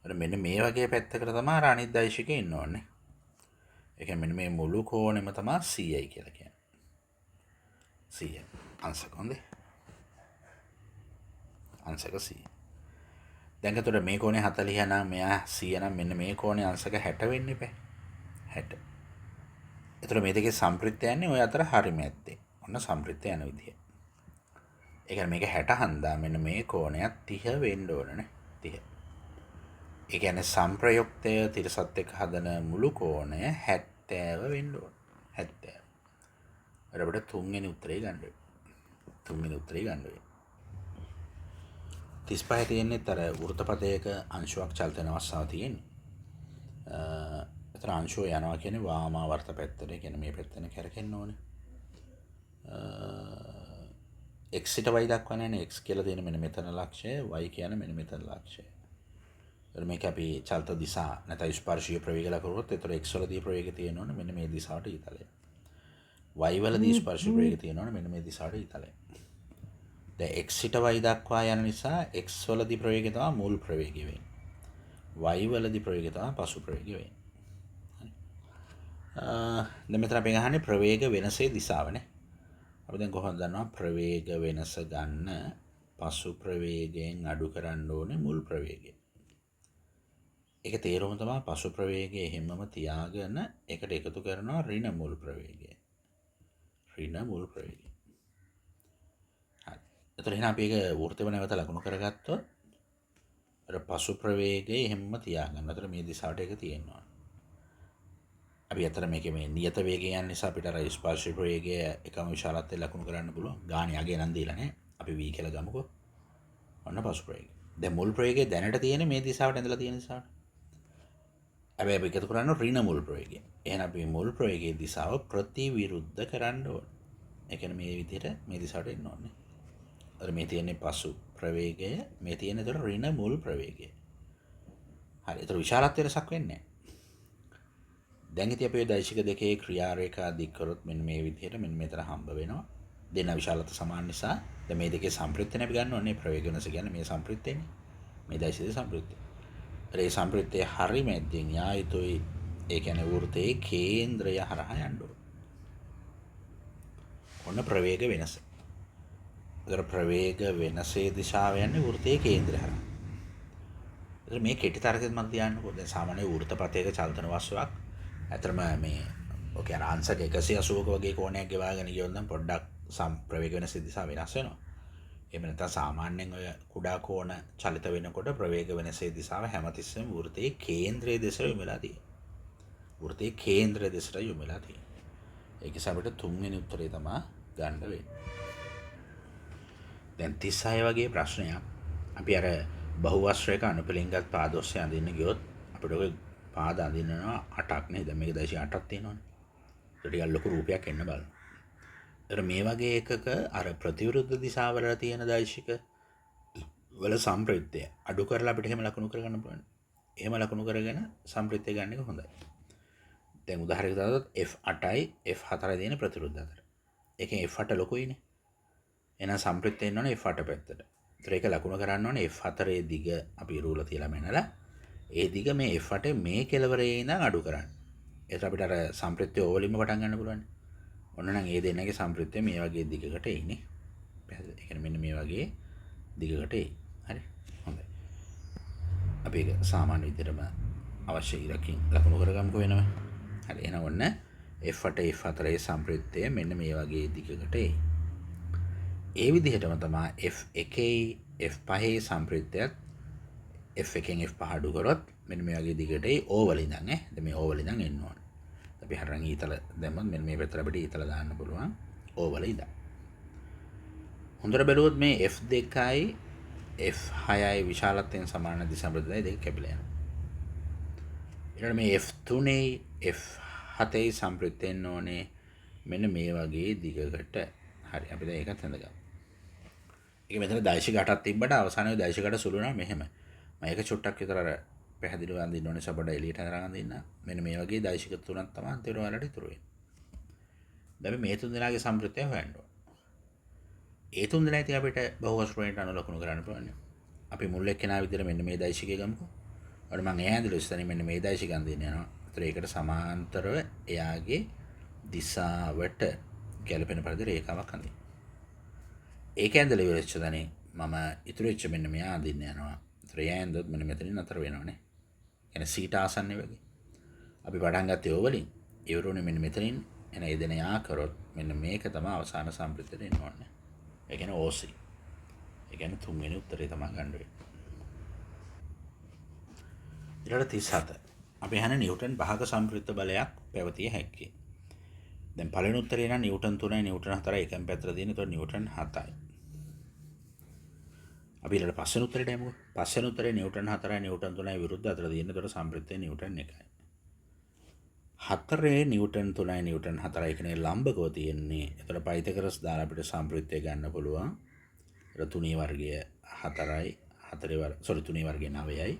Speaker 1: අර මෙන්න මේ වගේ පැත්තකට තමයි අර අනිත් දෛශිකේ ඉන්න ඕනේ. ඒ කියන්නේ මෙන්න මේ මුළු කෝණෙම තමයි 100යි කියලා කියන්නේ. 100 අංශක හොඳේ. අංශක 100. දැන් එතකොට මේ කෝණය 40 නම් මෙයා 100 නම් මෙන්න මේ කෝණය අංශක 60 වෙන්න එපා. 60. එතකොට මේ දෙකේ සම්ප්‍රිත්‍ය යන්නේ ඔය අතර හරි මැද්දේ. ඔන්න සම්ප්‍රිත්‍ය යන විදිය. ඒ කියන්නේ මේක 60 හන්දා මෙන්න මේ කෝණයක් 30 වෙන්න ඕනනේ. 30. ඒ කියන්නේ සම්ප්‍රයුක්තය තිරසත් එක්ක හදන මුළු කෝණය 70 වෙන්න ඕන. 70. අර අපිට තුන්වෙනි උත්තරේ ගන්න වෙයි. තුන්වෙනි උත්තරේ ගන්න වෙයි. 35 තියෙන්නේ අර වෘත්තපතයක අංශුවක් චලිත වෙන අවස්ථාව තියෙන්නේ. ඒතර අංශුව යනවා කියන්නේ වාමාවර්ත පැත්තට. ඒ කියන්නේ මේ පැත්තෙන් කැරකෙන්න ඕනේ. x ට y දක්වන්නේ x කියලා තියෙන මෙන්න මෙතන ලක්ෂය, y කියන්නේ මෙන්න මෙතන ලක්ෂය. ඒතර මේක අපි චලිත දිශා නැත්නම් ස්පර්ශීය ප්‍රවේග ලකුණුත් ඒතර x වලදී ප්‍රවේගය තියෙනවනේ මෙන්න මේ දිශාවට ඊතලය. y වලදී ස්පර්ශීය ප්‍රවේගය තියෙනවනේ මෙන්න මේ දිශාවට ඊතලය. දැන් x ට y දක්වා යන නිසා x වලදී ප්‍රවේගය තමයි මුල් ප්‍රවේගය වෙන්නේ. y වලදී ප්‍රවේගය තමයි පසු ප්‍රවේගය වෙන්නේ. දැන් මෙතන අපි ගහන්නේ ප්‍රවේග වෙනසේ දිශාවනේ. අපි දැන් කොහොමද දන්නවා ප්‍රවේග වෙනස ගන්න පසු ප්‍රවේගයෙන් අඩු කරන්න ඕනේ මුල් ප්‍රවේගය. ඒක තේරුම තමයි පසු ප්‍රවේගය එහෙමම තියාගෙන ඒකට එකතු කරනවා ඍණ මුල් ප්‍රවේගය. ඍණ මුල් ප්‍රවේගය. හරි. එතකොට එහෙනම් අපි ඒක වෘත්තව නැවත ලකුණු කරගත්තොත් අර පසු ප්‍රවේගය එහෙමම තියාගන්න. අතර මේ දිශාවට ඒක තියෙනවා. අපි අතර මේකේ මේ නියත වේගය යන නිසා අපිට අර ස්පර්ශ ප්‍රවේගය එකම විශාලත්වයෙන් ලකුණු කරන්න පුළුවන්. ගානේ යගේ නම් දීලා නැහැ. අපි v කියලා ගමුකෝ. ඔන්න පසු ප්‍රවේගය. දැන් මුල් ප්‍රවේගය දැනට තියෙන්නේ මේ දිශාවට ඇඳලා තියෙන දිශාවට. හැබැයි අපි එකතු කරන්නේ ඍණ මුල් ප්‍රවේගය. එහෙනම් අපි මුල් ප්‍රවේගයේ දිශාව ප්‍රතිවිරුද්ධ කරන්න ඕන. ඒ කියන්නේ මේ විදිහට මේ දිශාවට එන්න ඕනේ. අර මේ තියෙන්නේ පසු ප්‍රවේගය, මේ තියෙන්නේ ඒතර ඍණ මුල් ප්‍රවේගය. හරි. ඒතර විශාලත්වය වෙනසක් වෙන්නේ නැහැ. දැන් ඉතින් අපේ දෛශික දෙකේ ක්‍රියාරේඛා දික් කරොත් මෙන්න මේ විදිහට මෙන්න මෙතන හම්බ වෙනවා. දෙන්න විශාලත්ව සමාන නිසා දැන් මේ දෙකේ සම්ප්‍රයුක්තනේ අපි ගන්න ඕනේ. ප්‍රවේග වෙනස කියන්නේ මේ සම්ප්‍රයුක්තේනේ. මේ දෛශික සම්ප්‍රයුක්තය. ඒ සම්ප්‍රයුක්තයේ හරි මැද්දෙන් යා යුතුයි. ඒ කියන්නේ වෘත්තයේ කේන්ද්‍රය හරහා යන්න ඕන. ඔන්න ප්‍රවේග වෙනස. ඒතර ප්‍රවේග වෙනසේ දිශාව යන්නේ වෘත්තයේ කේන්ද්‍රය හරහා. ඒතර මේ කෙටි තරකෙත් මම තියන්නකෝ. දැන් සාමාන්‍ය වෘත්තපතයක චලන වස්තුවක් ඇතරම මේ ඔකේ අංශක 180ක වගේ කෝණයක් ගෙවාගෙන ගියොත් නම් පොඩ්ඩක් ප්‍රවේග වෙනස දිශාව වෙනස් වෙනවා. එහෙම නැත්නම් සාමාන්‍යයෙන් ඔය කුඩා කෝණ චලිත වෙනකොට ප්‍රවේග වෙනසේ දිශාව හැමතිස්සෙම වෘත්තයේ කේන්ද්‍රයේ දෙසට යොමු වෙලා තියෙනවා. වෘත්තයේ කේන්ද්‍රය දෙසට යොමු වෙලා තියෙනවා. ඒක සමට තුන්වෙනි උත්තරේ තමයි ගන්න වෙන්නේ. දැන් 36 වගේ ප්‍රශ්නයක් අපි අර බහුවස්ත්‍රයක අනුපිළිංගත් පාද ඔස්සේ අඳින්න ගියොත් අපිට ඔය පාද අඳිනවා 8ක් නේද? මේක 8ක් තියෙනවනේ. ඒක ටිකක් ලොකු රූපයක් එන්න බලන්න. ඒතර මේ වගේ එකක අර ප්‍රතිවිරුද්ධ දිශාවල තියෙන දෛශික වල සම්ප්‍රයුක්තය අඩු කරලා අපිට එහෙම ලකුණු කරගන්න පුළුවන්. එහෙම ලකුණු කරගෙන සම්ප්‍රයුක්තය ගන්න එක හොඳයි. දැන් උදාහරණයක් දාතොත් F8යි F4යි දෙන ප්‍රතිවිරුද්ධ අතර. ඒකෙන් F8 ලොකුයිනේ. එහෙනම් සම්ප්‍රයුක්තය එන්න ඕනේ F8 පැත්තට. ඒතර ඒක ලකුණු කරන්න ඕනේ F4 දිග අපි රූල තියලා මැනලා ඒ දිග මේ F8 මේ කෙළවරේ ඉඳන් අඩු කරන්න. ඒතර අපිට අර සම්ප්‍රයුක්තය ඕවලින්ම පටන් ගන්න පුළුවන්. ඔන්න නම් ඒ දෙන්නගේ සම්ප්‍රයුක්තය මේ වගේ දිගකට එන්නේ. පැහැදිලි. ඒ කියන්නේ මෙන්න මේ වගේ දිගකට එයි. හරි. හොඳයි. අපි ඒක සාමාන්‍ය විදිහටම අවශ්‍ය ඉරකින් ලකුණු කරගමුකෝ වෙනම. හරි. එහෙනම් ඔන්න F8 F4 සම්ප්‍රයුක්තය මෙන්න මේ වගේ දිගකට එයි. ඒ විදිහටම තමයි F1යි F5යි සම්ප්‍රයුක්තයත් F1න් F5 අඩු කරොත් මෙන්න මේ වගේ දිගට එයි ඕවල ඉඳන් ඈ. දැන් මේ ඕවල ඉඳන් එන්න ඕන. අපි හරන් ඊතල දැම්මොත් මෙන්න මේ පැත්තට අපිට ඊතල දාන්න පුළුවන් ඕවල ඉඳන්. හොඳට බැලුවොත් මේ F2යි F6යි විශාලත්වයෙන් සමාන දිශාප්‍රතිපදයි දෙක කැපිලා යනවා. ඊළඟට මේ F3යි F7යි සම්ප්‍රයුක්ත වෙන්න ඕනේ මෙන්න මේ වගේ දිගකට. හරි. අපි දැන් ඒකත් හඳගමු. ඒක මෙතන දෛශික 8ක් තිබ්බට අවසානයේ දෛශික 8 සුළු වෙනවා මෙහෙම. මම ඒක චුට්ටක් විතර අර පැහැදිලිව අඳින්න ඕනේ සබඩ එළියට අරන් අඳින්න. මෙන්න මේ වගේ දෛශික තුනක් තමයි අන්තිමට ඔයාලට ඉතුරු වෙන්නේ. දැන් මේ තුන් දෙනාගේ සම්ප්‍රයුක්තය හොයන්න ඕනේ. ඒ තුන් දෙනා ඉතින් අපිට බහුවස්ත්‍රයට අනුව ලකුණු කරන්න පුළුවන්. අපි මුල් එක්කෙනා විදිහට මෙන්න මේ දෛශිකය ගමුකෝ. අර මම එයා ඇඳලා ඉස්සරහින් මෙන්න මේ දෛශික අඳින්න යනවා. ඒතර ඒකට සමාන්තරව එයාගේ දිශාවට ගැලපෙන පරිදි රේඛාවක් අඳින්න. ඒක ඇඳලා ඉවරච්ච දැනේ මම ඉතුරු වෙච්ච මෙන්න මෙයා අඳින්න යනවා. ඒතර එයා ඇඳොත් මෙන්න මෙතනින් අතර වෙනවනේ. එන සීට ආසන්නේ වගේ. අපි පටන් ගත්තේ ඕවලින්. ඉවරුනේ මෙන්න මෙතනින් එන ඒ දෙන යා කරොත් මෙන්න මේක තමයි අවසාන සම්ප්‍රයුක්තයට එන්න ඕනේ. ඒ කියන්නේ OC. ඒ කියන්නේ තුන්වෙනි උත්තරේ තමයි ගන්න වෙන්නේ. ඊළඟට 37. අපි අහන්නේ නිව්ටන් භාග සම්ප්‍රයුක්ත බලයක් පැවතිය හැක්කේ. දැන් පළවෙනි උත්තරේ නම් නිව්ටන් 3යි නිව්ටන් 4යි එකම පැත්තට තියෙන. ඒතකොට නිව්ටන් 7යි. අපි ඊළඟ පස්වෙනි උත්තරේට යමුකෝ. පස්වෙනි උත්තරේ නිව්ටන් 4යි නිව්ටන් 3යි විරුද්ධ අතර තියෙන. ඒතකොට සම්ප්‍රයුක්තය නිව්ටන් 1යි. 4 නිව්ටන් 3යි නිව්ටන් 4යි කියන්නේ ලම්බකව තියෙන්නේ. ඒතකොට පයිතගරස් දාලා අපිට සම්ප්‍රයුක්තය ගන්න පුළුවන්. ඒතර 3 වර්ගය 4යි 4 වර්ගය 3 වර්ගය 9යි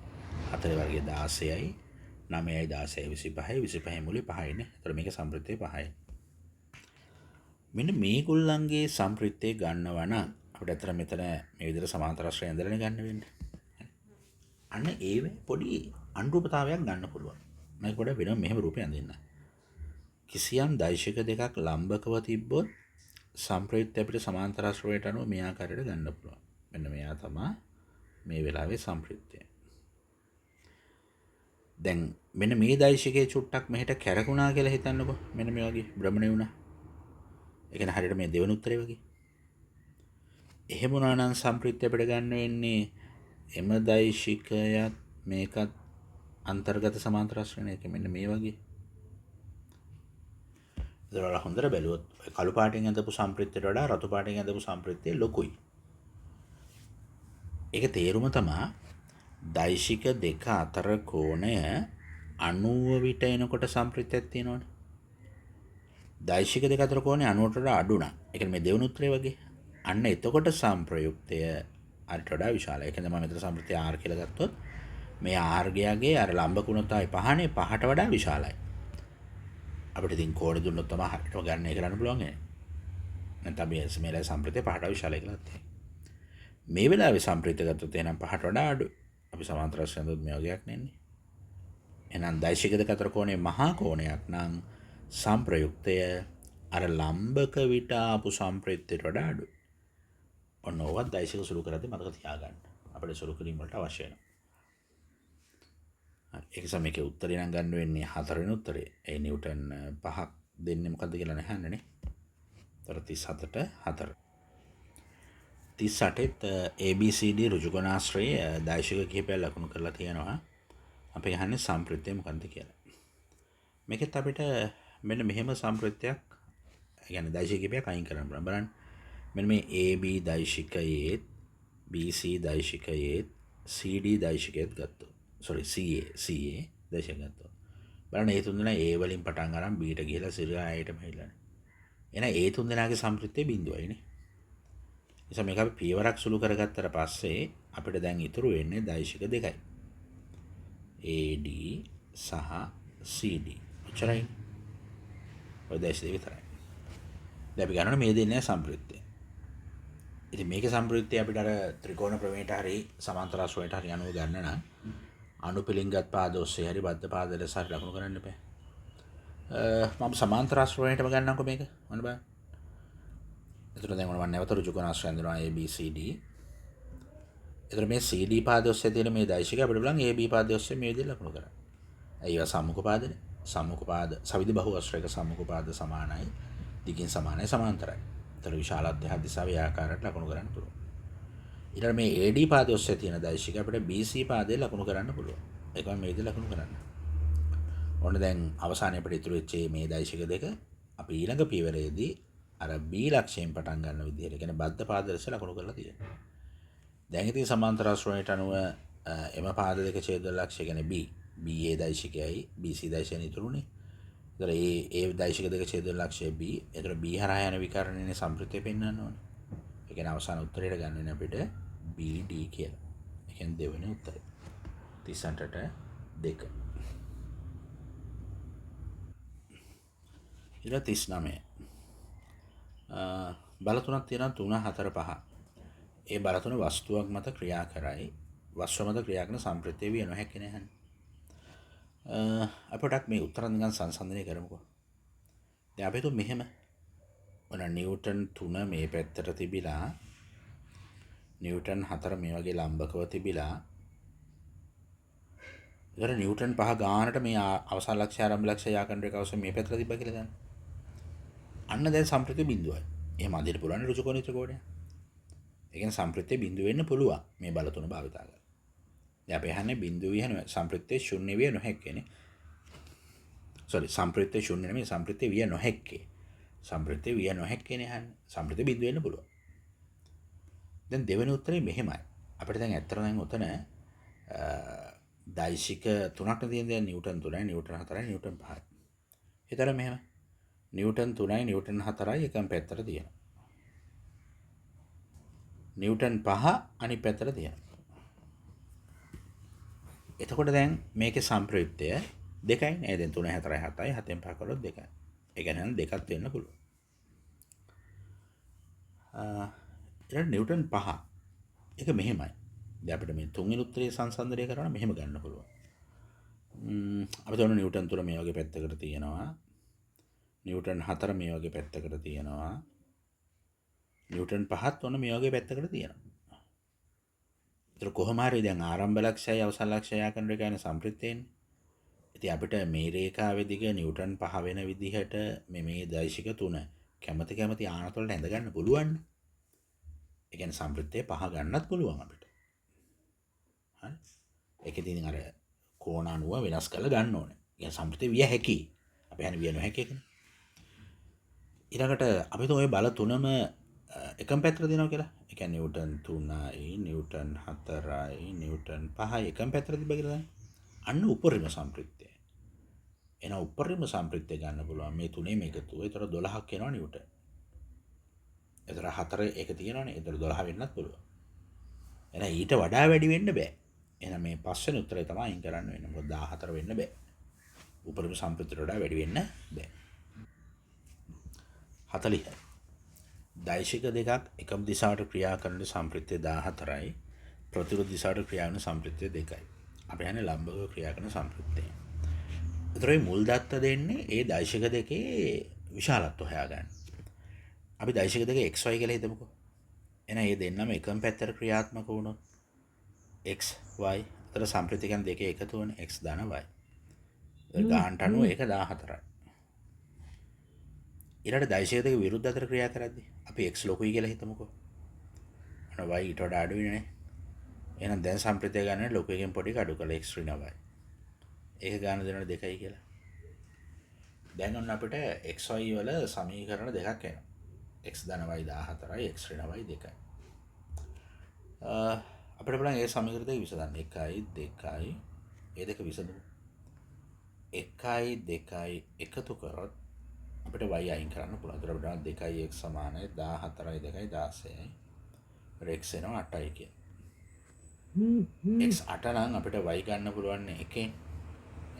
Speaker 1: 4 වර්ගය 16යි 9යි 16යි 25යි 25යි මුලේ 5යිනේ. ඒතර මේක සම්ප්‍රයුක්තය 5යි. මෙන්න මේගොල්ලන්ගේ සම්ප්‍රයුක්තය ගන්නවා නම් අපිට අතර මෙතන මේ විදිහට සමාන්තර ආශ්‍රය ඇඳලානේ ගන්න වෙන්නේ. අන්න ඒවේ පොඩි අනුරූපතාවයක් ගන්න පුළුවන්. මම පොඩ වෙනම මෙහෙම රූපයක් අඳින්න. කිසියම් දෛශික දෙකක් ලම්බකව තිබ්බොත් සම්ප්‍රයුක්තය අපිට සමාන්තර ආශ්‍රයයට අනුව මේ ආකාරයට ගන්න පුළුවන්. මෙන්න මෙයා තමයි මේ වෙලාවේ සම්ප්‍රයුක්තය. දැන් මෙන්න මේ දෛශිකයේ චුට්ටක් මෙහෙට කැරකුණා කියලා හිතන්නකෝ. මෙන්න මේ වගේ භ්‍රමණය වුණා. ඒ කියන්නේ හරියට මේ දෙවන උත්තරේ වගේ. එහෙම වුණා නම් සම්ප්‍රිත්‍ය අපිට ගන්න වෙන්නේ එම දෛශිකයත් මේකත් අන්තර්ගත සමාන්තර ශ්‍රේණියක මෙන්න මේ වගේ. ඒතර හොඳට බැලුවොත් කළු පාටින් ඇඳපු සම්ප්‍රිත්‍යයට වඩා රතු පාටින් ඇඳපු සම්ප්‍රිත්‍යය ලොකුයි. ඒක තේරුම තමයි දෛශික දෙක අතර කෝණය 90 විට එනකොට සම්ප්‍රිත්‍යයක් තියෙනවනේ. දෛශික දෙක අතර කෝණය 90ට වඩා අඩු නම් ඒ කියන්නේ මේ දෙවන උත්තරේ වගේ. අන්න එතකොට සම්ප්‍රයුක්තය අරට වඩා විශාලයි. ඒ කියන්නේ මම මෙතන සම්ප්‍රයුක්තය R කියලා ගත්තොත් මේ R ගයාගේ අර ලම්බ කුණතයි පහනේ පහට වඩා විශාලයි. අපිට ඉතින් කෝණය දුන්නොත් තමයි හරියටම ගණනය කරන්න පුළුවන් ඒ. නැත්නම් මේ සම්ප්‍රයුක්තය පහට විශාලයි කියලා තියෙනවා. මේ වෙලාවේ සම්ප්‍රයුක්තය ගත්තොත් එහෙනම් පහට වඩා අඩුයි. අපි සමාන්තර ශ්‍රේණියත් මේ වගේක් නෙන්නේ. එහෙනම් දෛශික දෙක අතර කෝණය මහා කෝණයක් නම් සම්ප්‍රයුක්තය අර ලම්බක විට ආපු සම්ප්‍රයුක්තයට වඩා අඩුයි. ඔන්න ඕවත් දෛශික සුළු කරද්දී මතක තියාගන්න. අපිට සුළු කිරීම වලට අවශ්‍ය වෙනවා. හරි. ඒක නිසා මේකේ උත්තරේ නම් ගන්න වෙන්නේ 4 වෙනි උත්තරේ. ඒ නිව්ටන් 5ක් දෙන්නේ මොකද්ද කියලා නැහන්නනේ. 37ට 4. 38ත් ABCD ඍජුගුණාශ්‍රයේ දෛශික කිහිපයක් ලකුණු කරලා තියෙනවා. අපි අහන්නේ සම්ප්‍රයුක්තය මොකක්ද කියලා. මේකෙත් අපිට මෙන්න මෙහෙම සම්ප්‍රයුක්තයක් කියන්නේ දෛශික කිහිපයක් අයින් කරන්න පුළුවන්. බලන්න. මෙන්න මේ AB දෛශිකයේත් BC දෛශිකයේත් CD දෛශිකයේත් ගත්තොත්. sorry CA දෛශිකය ගත්තොත්. බලන්න මේ තුන් දෙනා A වලින් පටන් අරන් B ට ගිහලා සිරා Aටම හැිලානේ. එහෙනම් ඒ තුන් දෙනාගේ සම්ප්‍රයුක්තය බිඳුවයිනේ. නිසා මේක අපි පියවරක් සුළු කරගත්තට පස්සේ අපිට දැන් ඉතුරු වෙන්නේ දෛශික දෙකයි. AD සහ CD. ඔච්චරයි. ඔය දෛශික දෙක විතරයි. දැන් අපි ගන්නවා මේ දෙන්නේ සම්ප්‍රයුක්තය. ඉතින් මේකේ සම්ප්‍රයුක්තය අපිට අර ත්‍රිකෝණ ප්‍රමේයට හරි සමාන්තර අශ්‍රයට හරි අනුව ගන්න නම් අනුපිළිංගත් පාද ඔස්සේ හරි බද්ධ පාද ලෙස හරි ලකුණු කරන්න එපා. මම සමාන්තර අශ්‍රයටම ගන්නම්කෝ මේක. මොන බෑ. එතකොට දැන් මම නැවත ඍජුකෝණ ආශ්‍රය හඳුනනවා ABCD. එතකොට මේ CD පාදයේ ඔස්සේ තියෙන මේ දෛශික අපිට බලන් AB පාදයේ ඔස්සේ මේ විදිහට ලකුණු කරන්න. ඒවා සම්මුඛ පාදනේ. සම්මුඛ පාද සවිධ බහු ආශ්‍රයක සම්මුඛ පාද සමානයි. දිගින් සමානයි සමාන්තරයි. ඒතර විශාල අධ්‍යාත්ම දිශාවේ ආකාරයට ලකුණු කරන්න පුළුවන්. ඊළඟ මේ AD පාදයේ ඔස්සේ තියෙන දෛශික අපිට BC පාදයේ ලකුණු කරන්න පුළුවන්. ඒකම මේ විදිහට ලකුණු කරන්න. ඔන්න දැන් අවසානයේ අපිට ඉතුරු වෙච්ච මේ දෛශික දෙක අපි ඊළඟ පියවරේදී අර B ලක්ෂයෙන් පටන් ගන්න විදිහට කියන්නේ බද්ධ පාද ලෙස ලකුණු කරලා තියෙනවා. දැන් ඉතින් සමාන්තර ආශ්‍රයයට අනුව එම පාද දෙක ඡේද ලක්ෂය කියන්නේ B. BA දෛශිකයයි BC දෛශිකයයි ඉතුරුනේ. ඒතර ඒ දෛශික දෙක ඡේද ලක්ෂය B. ඒතර B හරහා යන විකරණයේ සම්ප්‍රයුක්තය පෙන්වන්න ඕනේ. ඒ කියන්නේ අවසාන උත්තරයට ගන්න වෙන අපිට BD කියලා. ඒ කියන්නේ දෙවෙනි උත්තරය. 38ට 2. ඊළඟ 39. බල තුනක් තියෙනවා 3 4 5. ඒ බල තුන වස්තුවක් මත ක්‍රියා කරයි. වස්තුව මත ක්‍රියා කරන සම්ප්‍රයුක්තය විය නොහැකි නේහනේ. අපිට මේ උත්තර දෙකෙන් සංසන්දනය කරමුකෝ. දැන් අපි හිතුව මෙහෙම. ඔන්න නිව්ටන් 3 මේ පැත්තට තිබිලා නිව්ටන් 4 මේ වගේ ලම්බකව තිබිලා ඊට නිව්ටන් 5 ගානට මේ අවසාන ලක්ෂ්‍ය ආරම්භ ලක්ෂ්‍ය යාකන්ඩ එක අවශ්‍ය මේ පැත්තට තිබ්බා කියලා ගන්න. අන්න දැන් සම්ප්‍රයුක්තය බිඳුවයි. එහෙම අදින්න පුළුවන් ඍජුකෝණ ත්‍රිකෝණය. ඒ කියන්නේ සම්ප්‍රයුක්තය බිඳුව වෙන්න පුළුවන් මේ බල තුන භාවිතා කරලා. දැන් අපි අහන්නේ බිඳුව විය නොහැකි සම්ප්‍රයුක්තය ශුන්‍ය විය නොහැකිනේ. sorry සම්ප්‍රයුක්තය ශුන්‍ය නෙමෙයි සම්ප්‍රයුක්තය විය නොහැකි. සම්ප්‍රයුක්තය විය නොහැකිනේ අහන්නේ. සම්ප්‍රයුක්තය බිඳුව වෙන්න පුළුවන්. දැන් දෙවෙනි උත්තරේ මෙහෙමයි. අපිට දැන් ඇත්තටම දැන් උතන දෛශික තුනක් තියෙන දැන් නිව්ටන් 3යි නිව්ටන් 4යි නිව්ටන් 5යි. ඒතර මෙහෙම නිව්ටන් 3යි නිව්ටන් 4යි එකම පැත්තට තියෙනවා. නිව්ටන් 5 අනිත් පැත්තට තියෙනවා. එතකොට දැන් මේකේ සම්ප්‍රයුක්තය දෙකයි නේද? 3 4 7යි 7න් 5 කළොත් දෙකයි. ඒ කියන්නේ දෙකක් වෙන්න පුළුවන්. ඊට නිව්ටන් 5 ඒක මෙහෙමයි. දැන් අපිට මේ තුන්වෙනි උත්තරේ සංසන්දනය කරනවා මෙහෙම ගන්න පුළුවන්. අපි තෝරන නිව්ටන් 3 මේ වගේ පැත්තකට තියෙනවා. නිව්ටන් 4 මේ වගේ පැත්තකට තියෙනවා. නිව්ටන් 5ත් ඔන්න මේ වගේ පැත්තකට තියෙනවා. ඒතර කොහොම හරි දැන් ආරම්භ ලක්ෂයයි අවසන් ලක්ෂයයි ආකරන එක ගැන සම්ප්‍රයුක්තයන්නේ. ඉතින් අපිට මේ රේඛාවේ දිග නිව්ටන් 5 වෙන විදිහට මේ දෛශික තුන කැමති ආනතවලට ඇඳ ගන්න පුළුවන්. ඒ කියන්නේ සම්ප්‍රයුක්තය 5 ගන්නත් පුළුවන් අපිට. හරි. ඒකෙදි ඉතින් අර කෝණ අණුව වෙනස් කරලා ගන්න ඕනේ. ඒ සම්ප්‍රයුක්තය විය හැකියි. අපි හන්නේ විය නොහැකි එකනේ. ඊළඟට අපි තුන් ওই බල තුනම එකම පැත්තට දෙනවා කියලා. ඒ කියන්නේ නිව්ටන් 3යි, නිව්ටන් 4යි, නිව්ටන් 5යි එකම පැත්තට තිබ්බ කියලා දැන්. අන්න උපරිම සම්ප්‍රයුක්තය. එන උපරිම සම්ප්‍රයුක්තය ගන්න පුළුවන් මේ තුනේ මේක එකතුව. ඒතර 12ක් එනවා නිව්ටන්. ඒතර 4 එක තියෙනවනේ. ඒතර 12 වෙන්නත් පුළුවන්. එහෙනම් ඊට වඩා වැඩි වෙන්න බෑ. එහෙනම් මේ පස්වෙනි උත්තරය තමයි අයින් කරන්න වෙන්නේ. මොකද 14 වෙන්න බෑ. උපරිම සම්ප්‍රයුක්තයට වඩා වැඩි වෙන්න බෑ. 40. දෛශික දෙකක් එකම දිශාවට ක්‍රියා කරන සම්ප්‍රයුක්තය 14යි. ප්‍රතිවිරුද්ධ දිශාවට ක්‍රියා කරන සම්ප්‍රයුක්තය 2යි. අපි හන්නේ ලම්බකව ක්‍රියා කරන සම්ප්‍රයුක්තය. ඒතර මේ මුල් දත්ත දෙන්නේ ඒ දෛශික දෙකේ විශාලත්වය හොයාගන්න. අපි දෛශික දෙක xy කියලා හිතමුකෝ. එහෙනම් මේ දෙන්නම එකම පැත්තට ක්‍රියාත්මක වුණොත් x y අතර සම්ප්‍රයුක්තය කියන්නේ දෙකේ එකතුවනේ x ධන y. ගානට අනුව ඒක 14යි. ඊළඟ දෛශික දෙක විරුද්ධ අතර ක්‍රියා කරද්දී අපි x ලොකුයි කියලා හිතමුකෝ. අන y ඊට වඩා අඩුයි නේ. එහෙනම් දැන් සම්ප්‍රයුක්තය ගන්න ලොකු එකෙන් පොඩි අඩු කරලා x ඍණ y. ඒක ගන්න දෙනවනේ 2යි කියලා. දැන් ඔන්න අපිට xy වල සමීකරණ දෙකක් එනවා. x ධන y 14යි x ඍණ y 2යි. අපිට බලන්න ඒ සමීකරණ දෙක විසඳන්න. 1යි 2යි ඒ දෙක විසඳමු. 1යි 2යි එකතු කරොත් අපිට y අයින් කරන්න පුළුවන්. ඒතර අපිට 2යි x සමානයි 14යි 2යි 16යි. x එනවා 8යි කියන්නේ. x 8 නම් අපිට y ගන්න පුළුවන් එකෙන්.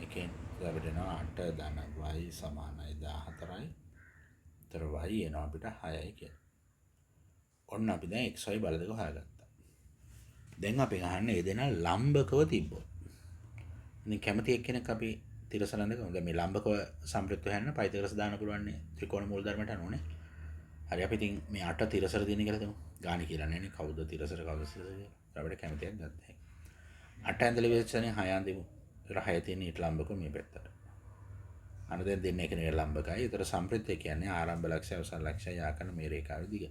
Speaker 1: එකෙන් අපිට එනවා 8 ධන y සමානයි 14යි. ඒතර y එනවා අපිට 6යි කියන්නේ. ඔන්න අපි දැන් xy බල දෙක හොයාගත්තා. දැන් අපි අහන්නේ ඒ දෙන ලම්බකව තිබ්බොත්. ඉතින් කැමති එක්කෙනෙක් අපි තිරසන දෙක දැන් මේ ලම්බකව සම්ප්‍රයුක්ත හොයන්න පයිතගොරස් දාන්න පුළුවන් නේ ත්‍රිකෝණ මූලධර්මයට අනුවනේ. හරි අපි ඉතින් මේ 8 තිරසර දින කියලා දෙමු. ගාණි කියලා නෑනේ කවුද තිරසර කවුද කියලා. අපිට කැමතියක් ගත්තා. 8 ඇඳලි වෙච්චනේ 6 අඳිමු. ඒතර 6 තියෙන ඊට ලම්බකව මේ පැත්තට. අන්න දැන් දෙන්නේ කෙනේ ලම්බකයි. ඒතර සම්ප්‍රයුක්තය කියන්නේ ආරම්භ ලක්ෂය අවසන් ලක්ෂය යා කරන මේ රේඛාවේ දිග.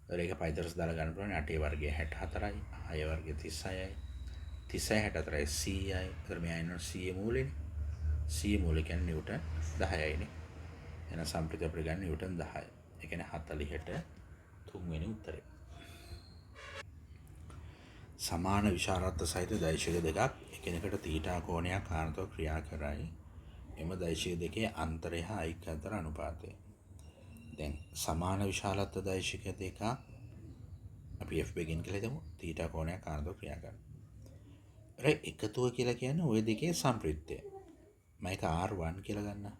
Speaker 1: ඒක පයිතගොරස් දාලා ගන්න පුළුවන් 8 වර්ගය 64යි 6 වර්ගය 36යි 36 64යි 100යි. ඒතර මේ අයිනෝ 100 මූලෙනේ. 100 මූල කියන්නේ නිව්ටන් 10යිනේ. එහෙනම් සම්ප්‍රයුක්තය අපිට ගන්න නිව්ටන් 10යි. ඒ කියන්නේ 40ට තුන්වෙනි උත්තරේ. සමාන විශාරත්ව සහිත දෛශික දෙකක් එකිනෙකට තීටා කෝණයක් ආනතව ක්‍රියා කරයි. එම දෛශික දෙකේ අන්තරය හා ඓක්‍ය අතර අනුපාතය. දැන් සමාන විශාලත්ව දෛශික දෙකක් අපි f බෙගින් කියලා හිතමු. තීටා කෝණයක් ආනතව ක්‍රියා කරනවා. එකතුව කියලා කියන්නේ ওই දෙකේ සම්ප්‍රයුක්තය. මේක R1 කියලා ගන්න.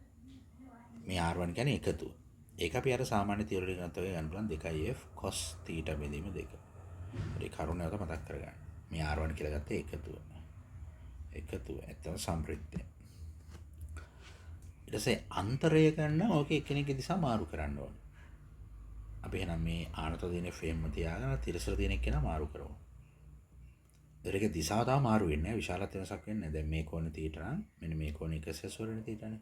Speaker 1: මේ R1 කියන්නේ එකතුව. ඒක අපි අර සාමාන්‍ය තියරි ගන්නතෝ ගන්න පුළුවන් 2f cos θ බෙදීම 2. ඒ කරුණ නැවත මතක් කරගන්න. මේ R1 කියලා ගත්තේ එකතුව. එකතුව ඇත්තම සම්ප්‍රයුක්තය. ඊට පස්සේ අන්තරය ගන්න ඕකේ එකිනෙක දිශා මාරු කරන්න ඕනේ. අපි එහෙනම් මේ ආනත දිනේ ෆ්‍රේම් එක තියාගෙන තිරසර දින එක්කෙනා මාරු කරමු. ඒක දිශාව තාම මාරු වෙන්නේ නැහැ. විශාලත්ව වෙනසක් වෙන්නේ නැහැ. දැන් මේ කෝණේ θ නම් මෙන්න මේ කෝණේ 180 වෙන θනේ.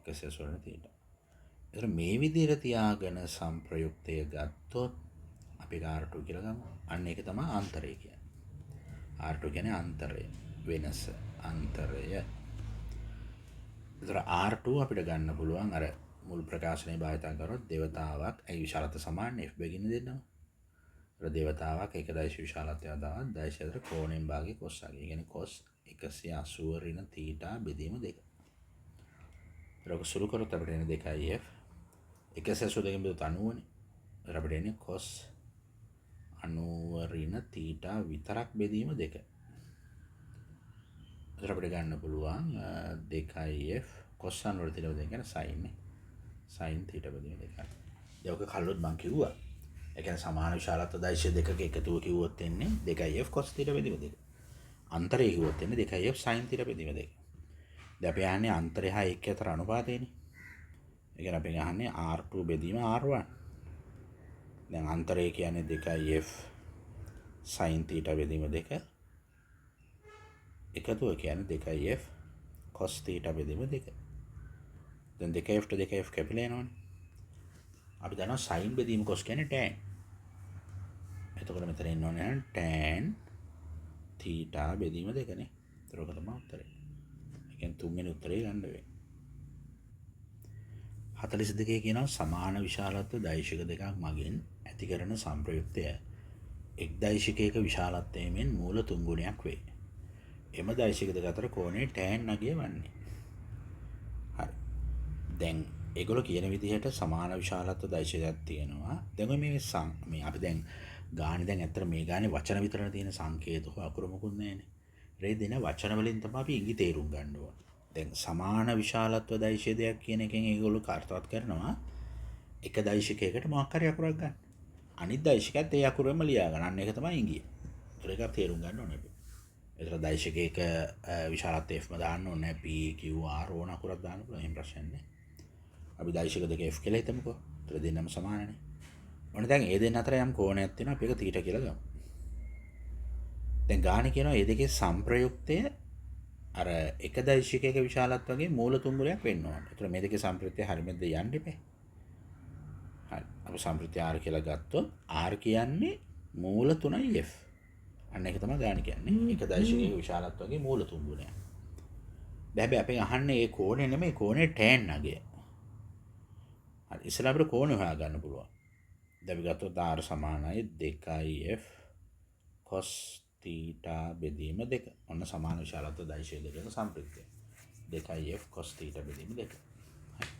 Speaker 1: 180 වෙන θ. ඒතර මේ විදිහට තියාගෙන සම්ප්‍රයුක්තය ගත්තොත් අපි R2 කියලා ගමු. අන්න ඒක තමයි අන්තරය කියන්නේ. R2 කියන්නේ අන්තරය වෙනස අන්තරය. ඒතර R2 අපිට ගන්න පුළුවන් අර මුල් ප්‍රකාශනයේ භාවිත කරොත් දේවතාවක් ඒ විශාලත්ව සමාන f බෙගින්න දෙන්නවා. ඒතර දේවතාවක් ඒක දෛශ විශාලත්වය දාවත් දෛශ අතර කෝණයෙන් භාගයේ cos ආගේ. ඒ කියන්නේ cos 180 ඍණ θ බෙදීම 2. ඒක සුළු කරොත් අපිට එන 2f 180 දෙකෙන් බෙදුවොත් 90නේ. ඒතර අපිට එන්නේ cos 90 ඍණ θ විතරක් බෙදීම 2. ඒතර අපිට ගන්න පුළුවන් 2f cos 90 තියලා දෙන කියන්නේ sin නේ. sin θ බෙදීම 2. දැන් ඔක කල්ලොත් මං කිව්වා. ඒ කියන්නේ සමාන විශාලත්ව දෛශ දෙකක එකතුව කිව්වොත් එන්නේ 2f cos θ බෙදීම 2. අන්තරය කිව්වොත් එන්නේ 2f sin θ බෙදීම 2. දැන් අපි යන්නේ අන්තරය හා ඓක්‍ය අතර අනුපාතයනේ. ඒ කියන්නේ අපි අහන්නේ R2 බෙදීම R1. දැන් අන්තරය කියන්නේ 2f sin θ බෙදීම 2. එකතුව කියන්නේ 2f cos theta බෙදීම 2. දැන් 2f ට 2f කැපිලා යනවනේ. අපි දන්නවා sin බෙදීම cos කියන්නේ tan. එතකොට මෙතන ඉන්න ඕනේ tan theta බෙදීම 2 නේ. ඒතර ඔක තමයි උත්තරේ. ඒ කියන්නේ තුන්වෙනි උත්තරේ ගන්න වෙන්නේ. 42 කියනවා සමාන විශාලත්ව දෛශික දෙකක් මගින් ඇති කරන සංප්‍රයුක්තය එක් දෛශිකයක විශාලත්වයෙන් මූල 3 ගුණයක් වේ. එම දෛශික දෙක අතර කෝණය tan නගිය වන්නේ. හරි. දැන් ඒගොල්ලෝ කියන විදිහට සමාන විශාලත්ව දෛශිකයක් තියෙනවා. දැන් මේ අපි දැන් ගානේ දැන් ඇත්තට මේ ගානේ වචන විතරනේ තියෙන සංකේත හෝ අකුරු මොකුත් නැහැනේ. ඒ දෙන වචන වලින් තමයි අපි ඉඟි තේරුම් ගන්න ඕන. දැන් සමාන විශාලත්ව දෛශිකයක් කියන එකෙන් ඒගොල්ලෝ කාර්යවත් කරනවා එක දෛශිකයකට මොකක් හරි අකුරක් ගන්න. අනිත් දෛශිකයත් ඒ අකුරෙම ලියා ගන්න. අන්න ඒක තමයි ඉඟිය. ඒක තේරුම් ගන්න ඕනේ අපි. ඒතර දෛශිකයක විශාලත්වය f ම දාන්න ඕනේ p q r ඕන අකුරක් දාන්න පුළුවන්. එහෙම ප්‍රශ්න නැහැ. අපි දෛශික දෙක f කියලා හිතමුකෝ. ඒතර දෙන්නම සමානනේ. ඔන්න දැන් ඒ දෙන්න අතර යම් කෝණයක් තියෙනවා. අපි ඒක θ කියලා ගමු. දැන් ගානේ කියනවා මේ දෙකේ සංප්‍රයුක්තය අර එක දෛශිකයක විශාලත්වයේ මූල තුන්ගුණයක් වෙන්න ඕනේ. ඒතර මේ දෙකේ සංප්‍රයුක්තය හරියටම යන්න ඉපේ. හරි. අපි සංප්‍රයුක්තය r කියලා ගත්තොත් r කියන්නේ මූල 3යි f. අන්න ඒක තමයි ගාන කියන්නේ. එක දෛශිකයක විශාලත්වයේ මූල තුන්ගුණයක්. හැබැයි අපි අහන්නේ ඒ කෝණය නෙමෙයි කෝණේ tan නගය. හරි. ඉස්සෙල්ලා අපිට කෝණය හොයාගන්න පුළුවන්. දැන් අපි ගත්තොත් r සමානයි 2f cos theta බෙදීම 2. ඔන්න සමාන විශාලත්ව දෛශික දෙකක සංප්‍රයුක්තය. 2f cos theta බෙදීම 2. හරි.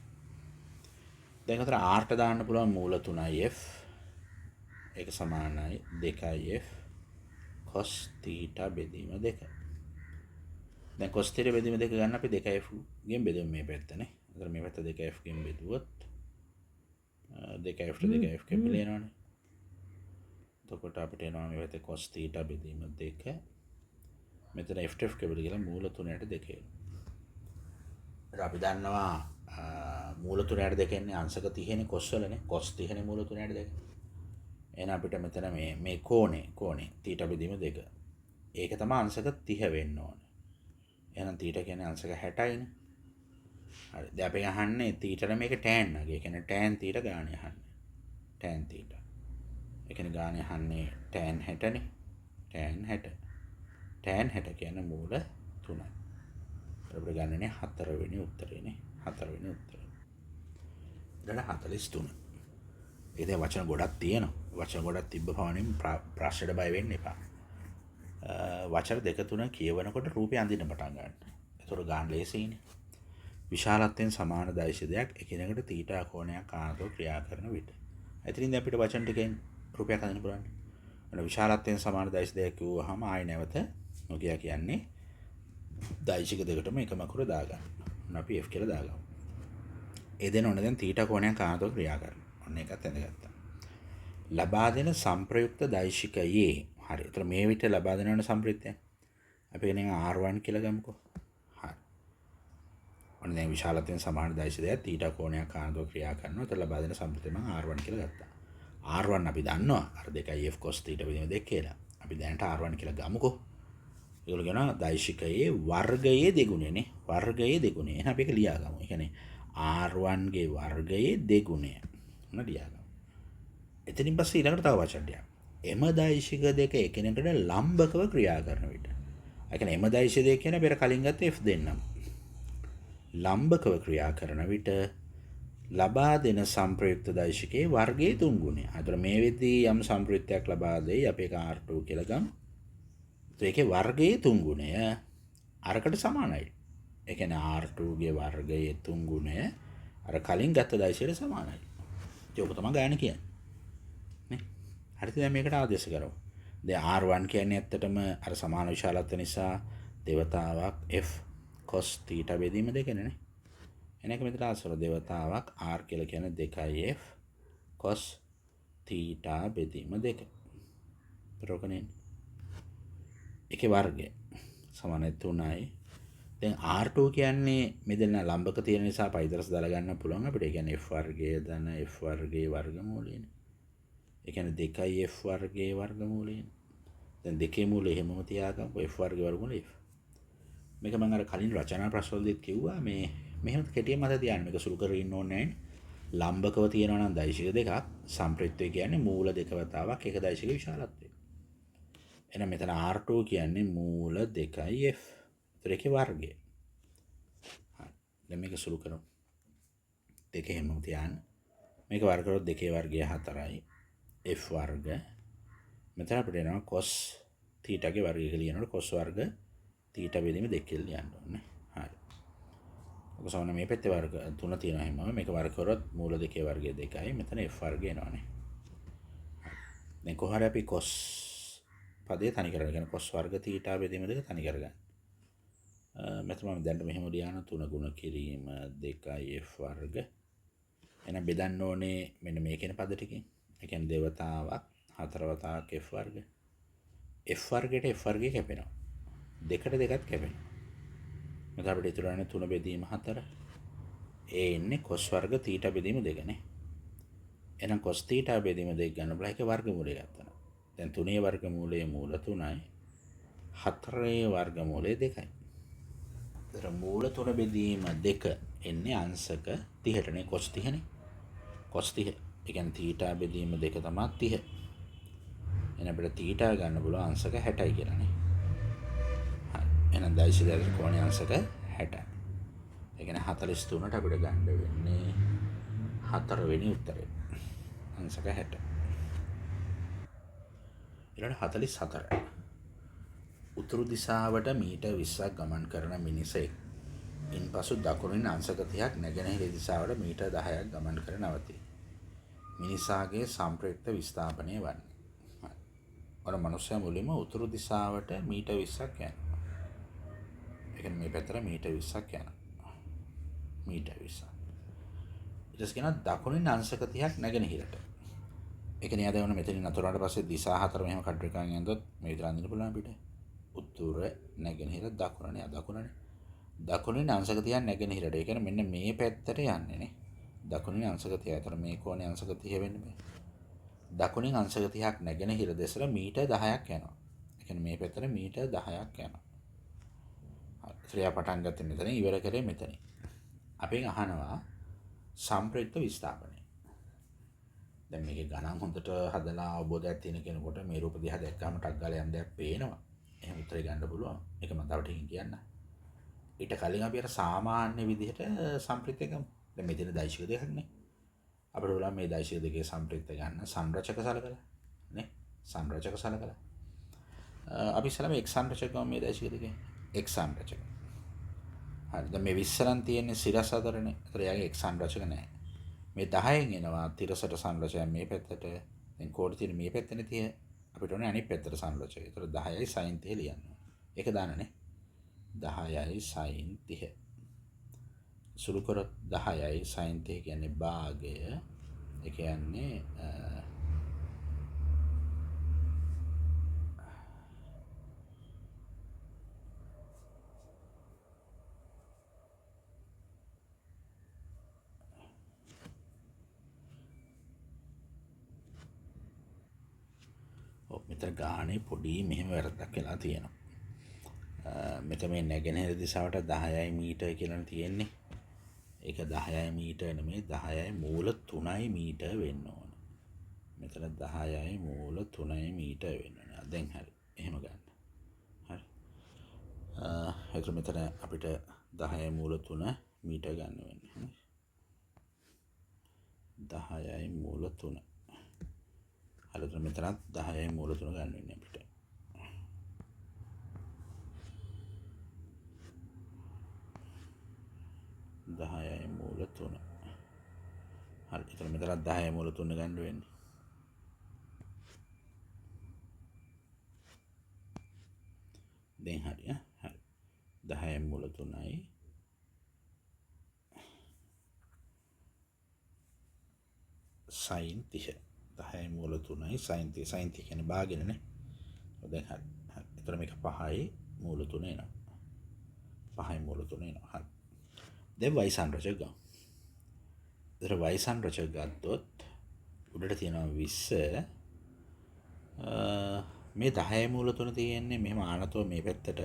Speaker 1: දැන් අතර r ට දාන්න පුළුවන් මූල 3f. ඒක සමානයි 2f cos theta බෙදීම 2. දැන් cos theta බෙදීම 2 ගන්න අපි 2f ගෙන් බෙදුවම මේ පැත්තනේ. අතර මේ පැත්ත 2f ගෙන් බෙදුවොත් 2f ට 2f කැපිලා යනවනේ. එතකොට අපිට එනවා මේ පැත්තේ cos theta බෙදීම 2. මෙතන f කැපිලා කියලා මූල 3ට 2 එනවා. අපි දන්නවා මූල 3ට 2 එන්නේ අංශක 30නේ cos වලනේ. cos 30නේ මූල 3ට 2. එහෙනම් අපිට මෙතන මේ කෝණේ theta බෙදීම 2. ඒක තමයි අංශක 30 වෙන්න ඕනේ. එහෙනම් theta කියන්නේ අංශක 60යිනේ. හරි. දැන් අපි අහන්නේ theta මේක tan නගේ. ඒ කියන්නේ tan theta ගාණය අහන්නේ. tan theta. ඒ කියන්නේ ගාණය අහන්නේ tan 60නේ. tan 60. tan 60 කියන්නේ මූල 3යි. අපිට ගන්නනේ 4 වෙනි උත්තරේනේ. 4 වෙනි උත්තරේ. ඊට 43. ඒකේ වචන ගොඩක් තියෙනවා. වචන ගොඩක් තිබ්බ පමණින් ප්‍රශ්නෙට බය වෙන්න එපා. වචන දෙක තුන කියවනකොට රූපය අඳින්න පටන් ගන්න. ඒතර ගන්න ලේසියිනේ. විශාලත්වයෙන් සමාන දෛශිකයක් එකිනෙකට තීටා කෝණයක් ආනතෝ ක්‍රියා කරන විට. එතනින්ද අපිට වචන ටිකෙන් රූපයක් හදන්න පුළුවන්. අන්න විශාලත්වයෙන් සමාන දෛශිකයක් කිව්වහම ආයි නැවත නොකිය කියන්නේ දෛශික දෙකටම එකම අකුර දාගන්න. අපි f කියලා දාගමු. ඒ දෙන ඕනේ දැන් තීටා කෝණයක් ආනතෝ ක්‍රියා කරනවා. ඔන්න ඒකත් ඇඳගත්තා. ලබා දෙන සංප්‍රයුක්ත දෛශිකයේ හරි. ඒතර මේ විට ලබා දෙනවන සංප්‍රයුක්තය. අපි කියන්නේ R1 කියලා ගමුකෝ. හරි. ඔන්න දැන් විශාලත්වයෙන් සමාන දෛශිකයක් තීටා කෝණයක් ආනතෝ ක්‍රියා කරනවා. ඒතර ලබා දෙන සංප්‍රයුක්තය මම R1 කියලා ගත්තා. R1 අපි දන්නවා. අර 2f cos theta බෙදීම 2 කියලා. අපි දැනට R1 කියලා ගමුකෝ. ඒගොල්ලෝ කියනවා දෛශිකයේ වර්ගයේ දෙගුණයනේ. වර්ගයේ දෙගුණය. එහෙනම් අපි ඒක ලියා ගමු. ඒ කියන්නේ R1 ගේ වර්ගයේ දෙගුණය. මොන ලියා ගමු. එතනින් පස්සේ ඊළඟට තව වචන ටිකක්. එම දෛශික දෙක එකිනෙකට ලම්බකව ක්‍රියා කරන විට. ඒ කියන්නේ එම දෛශික දෙක කියන පෙර කලින් ගත්ත f දෙන්නම්. ලම්බකව ක්‍රියා කරන විට ලබා දෙන සංප්‍රයුක්ත දෛශිකයේ වර්ගයේ 3 ගුණය. අතන මේ වෙද්දී යම් සංප්‍රයුක්තයක් ලබා දෙයි අපි ඒක R2 කියලා ගමු. ඒකේ වර්ගයේ 3 ගුණය අරකට සමානයි. ඒ කියන්නේ R2 ගේ වර්ගයේ 3 ගුණය අර කලින් ගත්ත දෛශිකයට සමානයි. ඒක තමයි ගාන කියන්නේ. නේ? හරිද? දැන් මේකට ආදේශ කරමු. දැන් R1 කියන්නේ ඇත්තටම අර සමාන විශාලත්ව නිසා දේවතාවක් f cos theta බෙදීම දෙකනේ නේ. එනක මෙතන ආසර දේවතාවක් r කියලා කියන්නේ 2f cos theta බෙදීම 2. ප්‍රෝකනේ. ඒකේ වර්ගය සමානයි 3යි. දැන් R2 කියන්නේ මෙතන ලම්බක තියෙන නිසා පයිදරස් දාලා ගන්න පුළුවන් අපිට. ඒ කියන්නේ f වර්ගය ධන f වර්ගයේ වර්ගමූලයනේ. ඒ කියන්නේ 2f වර්ගයේ වර්ගමූලයනේ. දැන් දෙකේ මූලය හැමෝම තියාගමු f වර්ගයේ වර්ගමූලය f. මේක මම අර කලින් රචනා ප්‍රශ්නවලදීත් කිව්වා මේ මෙහෙම කෙටියෙන් මතක තියාගන්න මේක සුළු කරගෙන ඉන්න ඕනේ නැහැ. ලම්බකව තියෙනවා නම් දෛශික දෙකක් සම්ප්‍රයුක්තය කියන්නේ මූල දෙක වතාවක් එක දෛශික විශාලත්වය. එහෙනම් මෙතන R2 කියන්නේ මූල 2යි F. ඒතර ඒකේ වර්ගය. හරි. දැන් මේක සුළු කරමු. දෙක හැමම තියාන්න. මේක වර්ග කරොත් දෙකේ වර්ගය 4යි. F වර්ග. මෙතන අපිට එනවා cos θ ගේ වර්ගය කියලා ලියනකොට cos වර්ග θ බෙදීම 2 කියලා ලියන්න ඕනේ. හරි. ඔක සමන මේ පැත්තේ වර්ග 3 තියෙනවා හැමම මේක වර්ග කරොත් මූල දෙකේ වර්ගය 2යි. මෙතන F වර්ගය එනවානේ. දැන් කොහොමද අපි cos පදේ තනි කරගෙන cos වර්ග θ බෙදීම දෙක තනි කරගන්න. මෙතන මම දැන් මෙහෙම ලියන 3 ගුණ කිරීම 2යි F වර්ග. එහෙනම් බෙදන්න ඕනේ මෙන්න මේ කියන පද ටිකෙන්. ඒ කියන්නේ දෙවතාවක් හතර වතාවක් F වර්ග. F වර්ගයට F වර්ගය කැපෙනවා. දෙකට දෙකත් කැපෙනවා. මෙතන අපිට ඉතුරු වෙන්නේ 3 බෙදීම 4. ඒ ඉන්නේ cos වර්ග θ බෙදීම 2 නේ. එහෙනම් cos θ බෙදීම 2 ගන්න බලා එක වර්ගමූලය ගත්තා. දැන් 3 වර්ගමූලයේ මූල 3යි 4 වර්ගමූලය 2යි. ඒතර මූල 3 බෙදීම 2 එන්නේ අංශක 30ටනේ cos 30නේ. cos 30. ඒ කියන්නේ θ බෙදීම 2 තමයි 30. එහෙනම් අපිට θ ගන්න පුළුවන් අංශක 60යි කියලානේ. හරි. එහෙනම් දෛශික කෝණයේ අංශක 60යි. ඒ කියන්නේ 43ට අපිට ගන්න වෙන්නේ 4 වෙනි උත්තරය. අංශක 60. ඊළඟ 44. උතුරු දිශාවට මීටර් 20ක් ගමන් කරන මිනිසෙක් ඉන්පසු දකුණින් අංශක 30ක් නැගෙනහිර දිශාවට මීටර් 10ක් ගමන් කර නවතී. මිනිසාගේ සම්ප්‍රයුක්ත විස්ථාපනය වන්නේ. ඔර මනුස්සයා මුලින්ම උතුරු දිශාවට මීටර් 20ක් යනවා. ඒ කියන්නේ මේ පැත්තට මීටර් 20ක් යනවා. මීටර් 20ක්. ඊට පස්සේ කියනවා දකුණින් අංශක 30ක් නැගෙනහිරට. ඒ කියන්නේ ආදවන මෙතනින් අතුරාට පස්සේ දිශා හතර මෙහෙම කඩ එකකින් යනදොත් මේ විදිහට අඳින්න පුළුවන් අපිට. උතුර නැගෙනහිර දකුණනේ දකුණනේ. දකුණින් අංශක 30ක් නැගෙනහිරට. ඒ කියන්නේ මෙන්න මේ පැත්තට යන්නේ නේ. දකුණින් අංශක 30. ඒතර මේ කෝණේ අංශක 30 වෙන්නේ මේ. දකුණින් අංශක 30ක් නැගෙනහිර දෙසට මීටර් 10ක් යනවා. ඒ කියන්නේ මේ පැත්තට මීටර් 10ක් යනවා. හරි. ක්‍රියා පටන් ගත්තේ මෙතන ඉවර කරේ මෙතන. අපෙන් අහනවා සම්ප්‍රයුක්ත විස්ථාපනය. දැන් මේකේ ගණන් හොඳට හදලා අවබෝධයක් තියෙන කෙනෙකුට මේ රූප දිහා දැක්කම ටක් ගාලා යන දෙයක් පේනවා. එහෙම උත්තරේ ගන්න පුළුවන්. ඒක මම තව ටිකකින් කියන්න. ඊට කලින් අපි අර සාමාන්‍ය විදිහට සම්ප්‍රයුක්ත ගමු. දැන් මෙතන දෛශික දෙකක් නේ. අපිට බලන්න මේ දෛශික දෙකේ සම්ප්‍රයුක්ත ගන්න සංරචක සලකලා නේ. සංරචක සලකලා. අපි ඉස්සෙල්ලාම එක් සංරචක ගමු මේ දෛශික දෙකේ. එක් සංරචක. හරි. දැන් මේ 20 නම් තියෙන්නේ සිරස් අතරනේ. ඒතර යාගේ එක් සංරචක නැහැ. මේ 10න් එනවා තිරසට සංරචකය මේ පැත්තට. දැන් කෝඩ් තියෙන මේ පැත්තනේ 30. අපිට ඕනේ අනිත් පැත්තට සංරචකය. ඒතර 10යි sin 30 ලියන්න ඕනේ. ඒක දාන්නනේ. 10යි sin 30. සුළු කරොත් 10යි sin 30 කියන්නේ භාගය. ඒ කියන්නේ මෙතන ගානේ පොඩි මෙහෙම වැරද්දක් වෙලා තියෙනවා. මෙතන මේ නැගෙනහිර දිශාවට 10යි මීටර කියලා තියෙන්නේ. ඒක 10යි මීටර නෙමෙයි 10යි මූල 3යි මීටර වෙන්න ඕන. මෙතන 10යි මූල 3යි මීටර වෙන්න ඕන. දැන් හරි. එහෙම ගන්න. හරි. ඒතර මෙතන අපිට 10යි මූල 3 මීටර ගන්න වෙන්නේ. 10යි මූල 3. හරිද? මෙතනත් 10යි මූල 3 ගන්න වෙන්නේ අපිට. දහයයි මූල 3. හරි. එතන මෙතනත් 10යි මූල 3 ගන්න වෙන්නේ. දැන් හරි හරි. 10යි මූල 3යි sin 30. 10යි මූල 3යි sin 30. sin 30 කියන්නේ භාගෙනනේ. දැන් හරි. හරි. එතන මේක 5යි මූල 3 එනවා. 5යි මූල 3 එනවා. හරි. දැන් y සංරචක ගමු. ඒතර y සංරචක ගත්තොත් උඩට තියෙනවා 20 මේ 10යි මූල 3 තියෙන්නේ මෙහෙම ආනතෝ මේ පැත්තට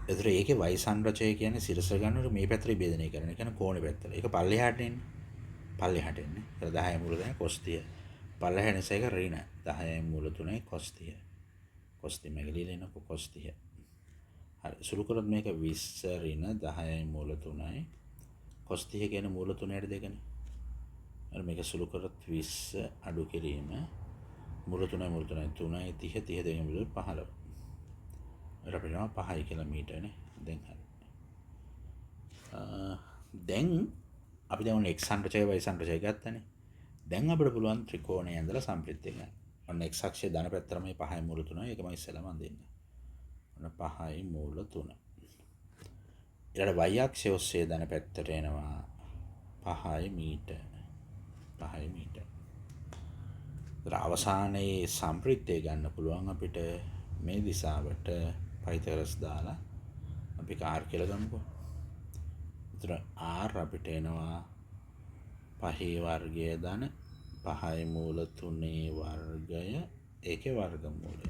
Speaker 1: එතකොට ඒකේ y සංරචය කියන්නේ සිරස ගන්නකොට මේ පැත්තට විභේදනය කරන. ඒ කියන්නේ කෝණේ පැත්තට. ඒක පල්ලෙහාට එන්නේ. පල්ලෙහාට එන්නේ. ඒක 10 මූල 3 cos 30. පල්ලෙහාට නිසා ඒක ඍණ 10 මූල 3 cos 30. cos 30 මේක ලියලා ඉන්නකො cos 30. හරි. සුළු කරොත් මේක 20 ඍණ 10 මූල 3යි. cos 30 කියන්නේ මූල 3ට දෙකනේ. හරි මේක සුළු කරොත් 20 අඩු කිරීම මූල 3යි මූල 3යි 3යි 30 30 දෙකෙන් බෙදුවොත් 15. ඒක අපිට 5 කිලෝමීටරනේ. දැන් හරි. දැන් අපි දැන් x සංරචය y සංරචය ගත්තනේ. දැන් අපිට පුළුවන් ත්‍රිකෝණය ඇඳලා සම්ප්‍රිත්‍ය ගන්න. ඔන්න x අක්ෂයේ ධන පැත්තට මේ 5යි මූල 3යි ඒකම ඉස්සෙල්ලාම අඳින්න. ඔන්න 5යි මූල 3. ඊළඟ y අක්ෂය ඔස්සේ ධන පැත්තට එනවා 5යි මීටර. 5යි මීටර. ඒතර අවසානයේ සම්ප්‍රිත්‍ය ගන්න පුළුවන් අපිට මේ දිශාවට පයිතගොරස් දාලා අපි r කියලා ගමුකෝ. ඒතර r අපිට එනවා 5 වර්ගය ධන 5යි මූල 3 වර්ගය ඒකේ වර්ගමූලය.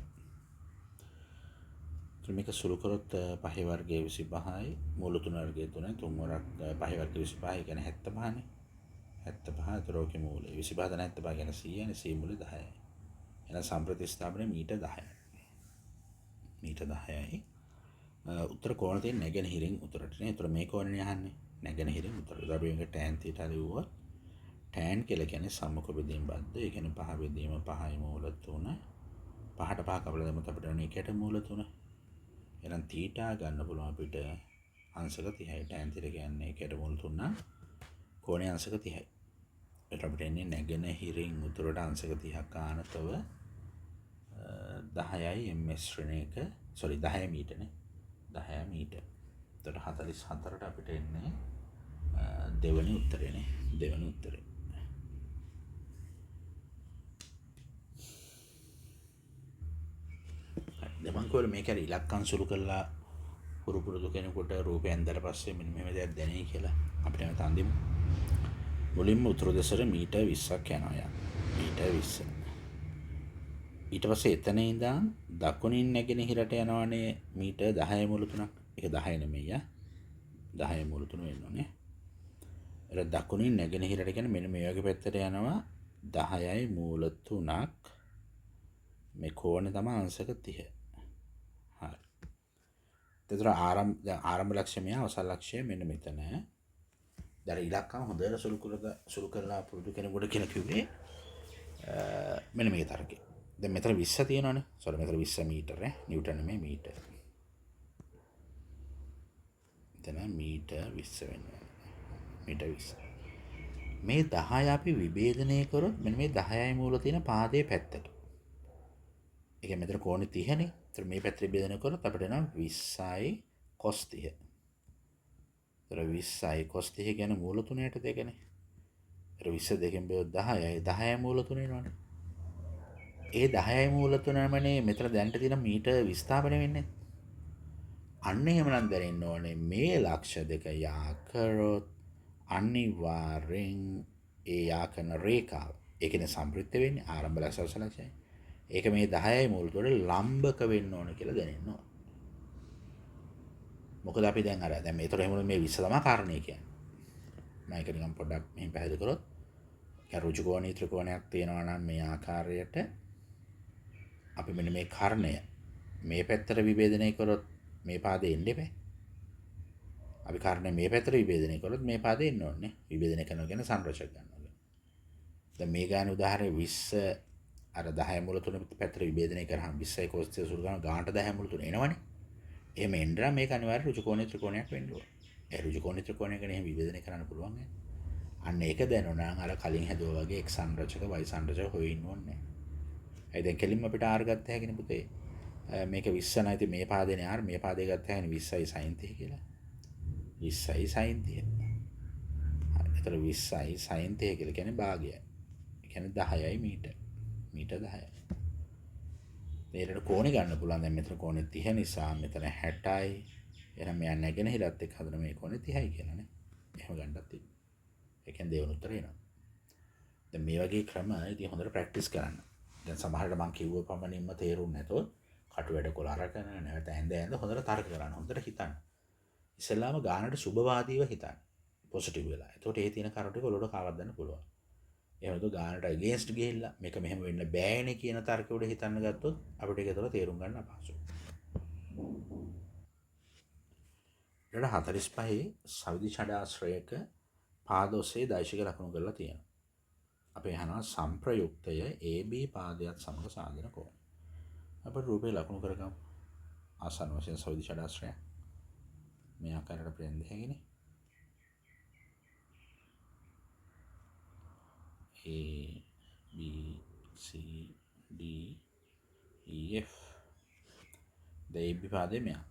Speaker 1: ඒතර මේක සුළු කරොත් 5 වර්ගය 25යි මූල 3 වර්ගය 3යි 3 වරක් 5 වර්ගය 25යි කියන්නේ 75නේ. 75 ඒතර ඔකේ මූලය 25 ධන 75 කියන්නේ 100නේ 100 මූලය 10යි. එහෙනම් සම්ප්‍රතිස්ථාපනය මීටර 10යි. මීටර 10යි. උත්තර කෝණ තියෙන නැගෙනහිරින් උතරට නේ. ඒතර මේ කෝණනේ අහන්නේ. නැගෙනහිරින් උතරට. අපි මේක tan θ ලියුවොත් tan කියලා කියන්නේ සම්මුඛ බෙදීම බද්ද. ඒ කියන්නේ 5 බෙදීම 5යි මූල 3. 5ට 5 කපලා දැම්මොත් අපිට එන්නේ 1ට මූල 3. එහෙනම් θ ගන්න පුළුවන් අපිට අංශක 30යි. tan θ කියන්නේ 1ට මූල 3 නම් කෝණයේ අංශක 30යි. ඒකට අපිට එන්නේ නැගෙනහිරින් උතුරට අංශක 30ක් ආනතව 10යි ms ශ්‍රේණියක 10 මීටරනේ. 10 මීටර. එතකොට 44ට අපිට එන්නේ දෙවෙනි උත්තරේනේ. දෙවෙනි උත්තරේ. දැන් මම කියවල මේක හරි ඉලක්කම් සුළු කරලා පුරුදු කෙනෙකුට රූපය ඇඳලා පස්සේ මෙන්න මෙහෙම දෙයක් දැනෙයි කියලා අපිට නැත අඳිමු. මුලින්ම උතුරු දෙසට මීටර් 20ක් යනවා යා. මීටර් 20. ඊට පස්සේ එතන ඉඳන් දකුණින් නැගෙනහිරට යනවානේ මීටර් 10 මූල 3ක්. ඒක 10 නෙමෙයි යා. 10 මූල 3 වෙන්න ඕනේ. ඒක දකුණින් නැගෙනහිරට කියන්නේ මෙන්න මේ වගේ පැත්තට යනවා 10යි මූල 3ක්. මේ කෝණය තමයි අංශක 30. හරි. ඒතර ආරම්භ ලක්ෂ්‍ය මෙහා අවසන් ලක්ෂ්‍ය මෙන්න මෙතන. දැන් ඉලක්කම් හොඳට සුළු කරලා පුරුදු කෙනෙකුට කියලා කිව්වේ මෙන්න මේ තරකේ. දැන් මෙතන 20 තියෙනවනේ. මෙතන 20 මීටර නේ. නිව්ටන් නෙමෙයි මීටර. එතන මීටර 20 වෙනවා. මීටර 20. මේ 10 අපි විභේදනය කරොත් මෙන්න මේ 10යි මූල තියෙන පාදයේ පැත්තට. ඒ කියන්නේ මෙතන කෝණේ 30නේ. ඒතර මේ පැත්තට විභේදනය කරොත් අපිට එනවා 20යි cos 30. ඒතර 20යි cos 30 කියන්නේ මූල 3ට දෙකනේ. ඒතර 20 දෙකෙන් බෙදුවොත් 10යි 10යි මූල 3 එනවනේ. ඒ 10යි මූල 3මනේ මෙතන දැනට තියෙන මීටර් විස්ථාපනය වෙන්නේ. අන්න එහෙමනම් දැනෙන්න ඕනේ මේ ලක්ෂ දෙක යා කරොත් අනිවාර්යෙන් ඒ යා කරන රේඛාව. ඒ කියන්නේ සම්ප්‍රිත්‍ය වෙන්නේ ආරම්භ ලක්ෂ අවසන් ලක්ෂයයි. ඒක මේ 10යි මූල 3 ලම්බක වෙන්න ඕන කියලා දැනෙන්න ඕන. මොකද අපි දැන් මේතර එහෙම මේ 20 තමයි කාරණේ කියන්නේ. මම ඒක නිකන් පොඩ්ඩක් මෙහෙම පැහැදිලි කරොත් රුජු කෝණී ත්‍රිකෝණයක් තියෙනවා නම් මේ ආකාරයට අපි මෙන්න මේ කර්ණය මේ පැත්තට විභේදනය කරොත් මේ පාදේ එන්න එපා. අපි කර්ණය මේ පැත්තට විභේදනය කරොත් මේ පාදේ එන්න ඕනේ. විභේදනය කරනවා කියන්නේ සංරචක ගන්නවා. දැන් මේ ගාන උදාහරණය 20 අර 10 මූල 3 පැත්තට විභේදනය කරාම 20යි cos 30 සුළු ගාන ගානට 10 මූල 3 එනවනේ. එහෙම එන්න මේක අනිවාර්ය රුජු කෝණී ත්‍රිකෝණයක් වෙන්න ඕනේ. ඒ රුජු කෝණී ත්‍රිකෝණයක එහෙම විභේදනය කරන්න පුළුවන් නේ. අන්න ඒක දැනුණා නම් අර කලින් හැදුවා වගේ x සංරචක y සංරචක හොයන්න ඕනේ. ඒ දැන් කෙලින්ම අපිට r ගත්ත හැකිනේ පුතේ. මේක 20 නැති මේ පාදේනේ r මේ පාදේ ගත්ත හැකිනේ 20යි sin 30 කියලා. 20යි sin 30. හරි. ඒතර 20යි sin 30 කියලා කියන්නේ භාගයයි. ඒ කියන්නේ 10යි මීටර. මීටර 10යි. මේකට කෝණේ ගන්න පුළුවන්. දැන් මෙතන කෝණේ 30 නිසා මෙතන 60යි. එහෙනම් මෙයා නැගෙනහිරත් එක්ක හදන මේ කෝණේ 30යි කියලානේ. එහෙම ගන්නත් තියෙනවා. ඒ කියන්නේ දෙවන උත්තරේ එනවා. දැන් මේ වගේ ක්‍රම ඉතින් හොඳට ප්‍රැක්ටිස් කරන්න. දැන් සමහරවිට මම කිව්ව පමණින්ම තේරුම් නැතොත් කටු වැඩ කොළ අරගෙන නැවත ඇඳ හොඳට තර්ක කරන්න, හොඳට හිතන්න. ඉස්සෙල්ලාම ගානට සුබවාදීව හිතන්න, පොසිටිව් වෙලා. එතකොට ඒ තියෙන කරුණු ටික ඔලුවට කාවත් ගන්න පුළුවන්. එහෙම නැත්නම් ගානට අගේන්ස්ට් ගිහිල්ලා මේක මෙහෙම වෙන්න බෑනේ කියන තර්ක උඩ හිතන්න ගත්තොත් අපිට ඒක තුළ තේරුම් ගන්න අපහසුයි. ඊට 45 සවිදි ඡඩාශ්‍රයක පාද ඔස්සේ දෛශික ලකුණු කරලා තියෙනවා. අපි අහනවා සම්ප්‍රයුක්තය AB පාදයට සමග සාධන කෝණ. අපිට රූපේ ලකුණු කරගමු. ආසන්න වශයෙන් සවිදි ඡඩාශ්‍රය මේ ආකාරයට ප්‍රෙන්ද හැකිනේ. A B C D E F. AB පාදේ මෙයා.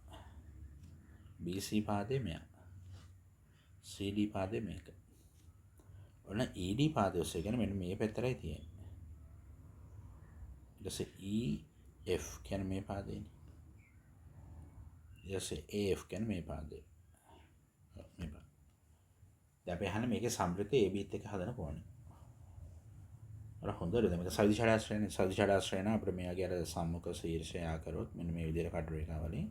Speaker 1: BC පාදේ මෙයා. CD පාදේ මේක. ඔන්න ED පාදේ ඔස්සේ කියන්නේ මෙන්න මේ පැත්තරයි තියෙන්නේ. ඊට පස්සේ EF කියන්නේ මේ පාදේනේ. ඊට පස්සේ AF කියන්නේ මේ පාදේ. මේ පාදේ. දැන් අපි අහන්නේ මේකේ සම්ප්‍රේත ABත් එක්ක හදන කෝණය. අර හොඳට දැන් මේක සවිදි ඡඩාශ්‍රයනේ. සවිදි ඡඩාශ්‍රයන අපිට මෙයාගේ අර සම්මුඛ ශීර්ෂය ආකරොත් මෙන්න මේ විදිහට කටු රේඛා වලින්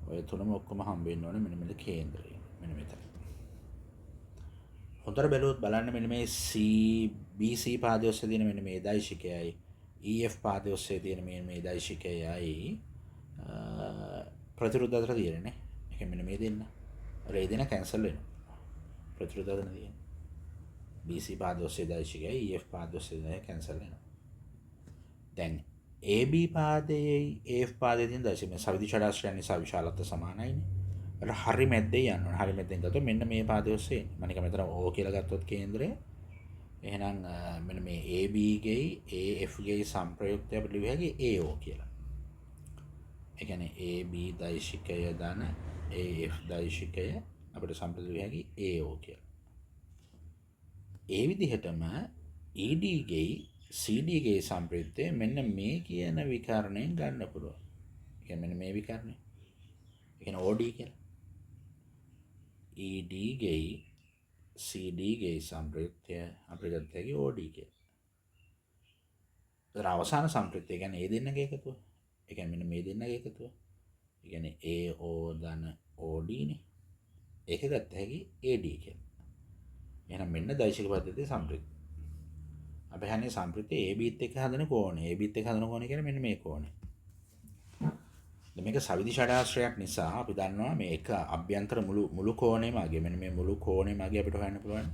Speaker 1: ඔය තුනම ඔක්කොම හම්බ වෙන්න ඕනේ මෙන්න මේ කේන්ද්‍රය. මෙන්න මෙතන. හොඳට බැලුවොත් බලන්න මෙන්න මේ BC පාදයේ ඔස්සේ තියෙන මෙන්න මේ දෛශිකයයි EF පාදයේ ඔස්සේ තියෙන මේ දෛශිකයයි ප්‍රතිරුද්ධ අතර තියෙන්නේ. ඒක මෙන්න මේ දෙන්න. අර ඒ දෙන කැන්සල් වෙනවා. ප්‍රතිරුද්ධ අතර තියෙන්නේ. BC පාදයේ ඔස්සේ දෛශිකයයි EF පාදයේ ඔස්සේ කැන්සල් වෙනවා. දැන් AB පාදයේ AF පාදයේ තියෙන දෛශික මේ සවිදි ඡඩාශ්‍රයන් නිසා විශාලත්ව සමානයිනේ. හරි මැද්දේ යන්න ඕනේ. හරි මැද්දෙන් ගත්තොත් මෙන්න මේ පාදයේ ඔස්සේ මම නිකන් මෙතන O කියලා ගත්තොත් කේන්ද්‍රය. එහෙනම් මෙන්න මේ AB ගේ AF ගේ සම්ප්‍රයුක්තය අපිට ලියුව හැකි AO කියලා. ඒ කියන්නේ AB දෛශිකය දන AF දෛශිකය අපිට සම්ප්‍රයුක්ත ලියුව හැකි AO කියලා. ඒ විදිහටම ED ගේ CD ගේ සම්ප්‍රයුක්තය මෙන්න මේ කියන විකරණයෙන් ගන්න පුළුවන්. ඒ කියන්නේ මෙන්න මේ විකරණය. ඒ කියන්නේ OD කියලා. ED ගේ CD ගේ සම්ප්‍රයුක්තය අපිට ගත්ත හැකි OD කියලා. ඒතර අවසාන සම්ප්‍රයුක්තය කියන්නේ මේ දෙන්නගේ එකතුව. ඒ කියන්නේ මෙන්න මේ දෙන්නගේ එකතුව. ඒ කියන්නේ AO ධන OD නේ. ඒක ගත්ත හැකි AD කියලා. එහෙනම් මෙන්න දෛශික පද්ධතියේ සම්ප්‍රයුක්තය. අපි හන්නේ සම්ප්‍රයුක්තය ABත් එක්ක හදන කෝණය. ABත් එක්ක හදන කෝණය කියන්නේ මෙන්න මේ කෝණය. මේක සවිදි ඡඩාශ්‍රයක් නිසා අපි දන්නවා මේක අභ්‍යන්තර මුළු කෝණයම අගේ මෙන්න මේ මුළු කෝණයම අගේ අපිට හොයන්න පුළුවන්.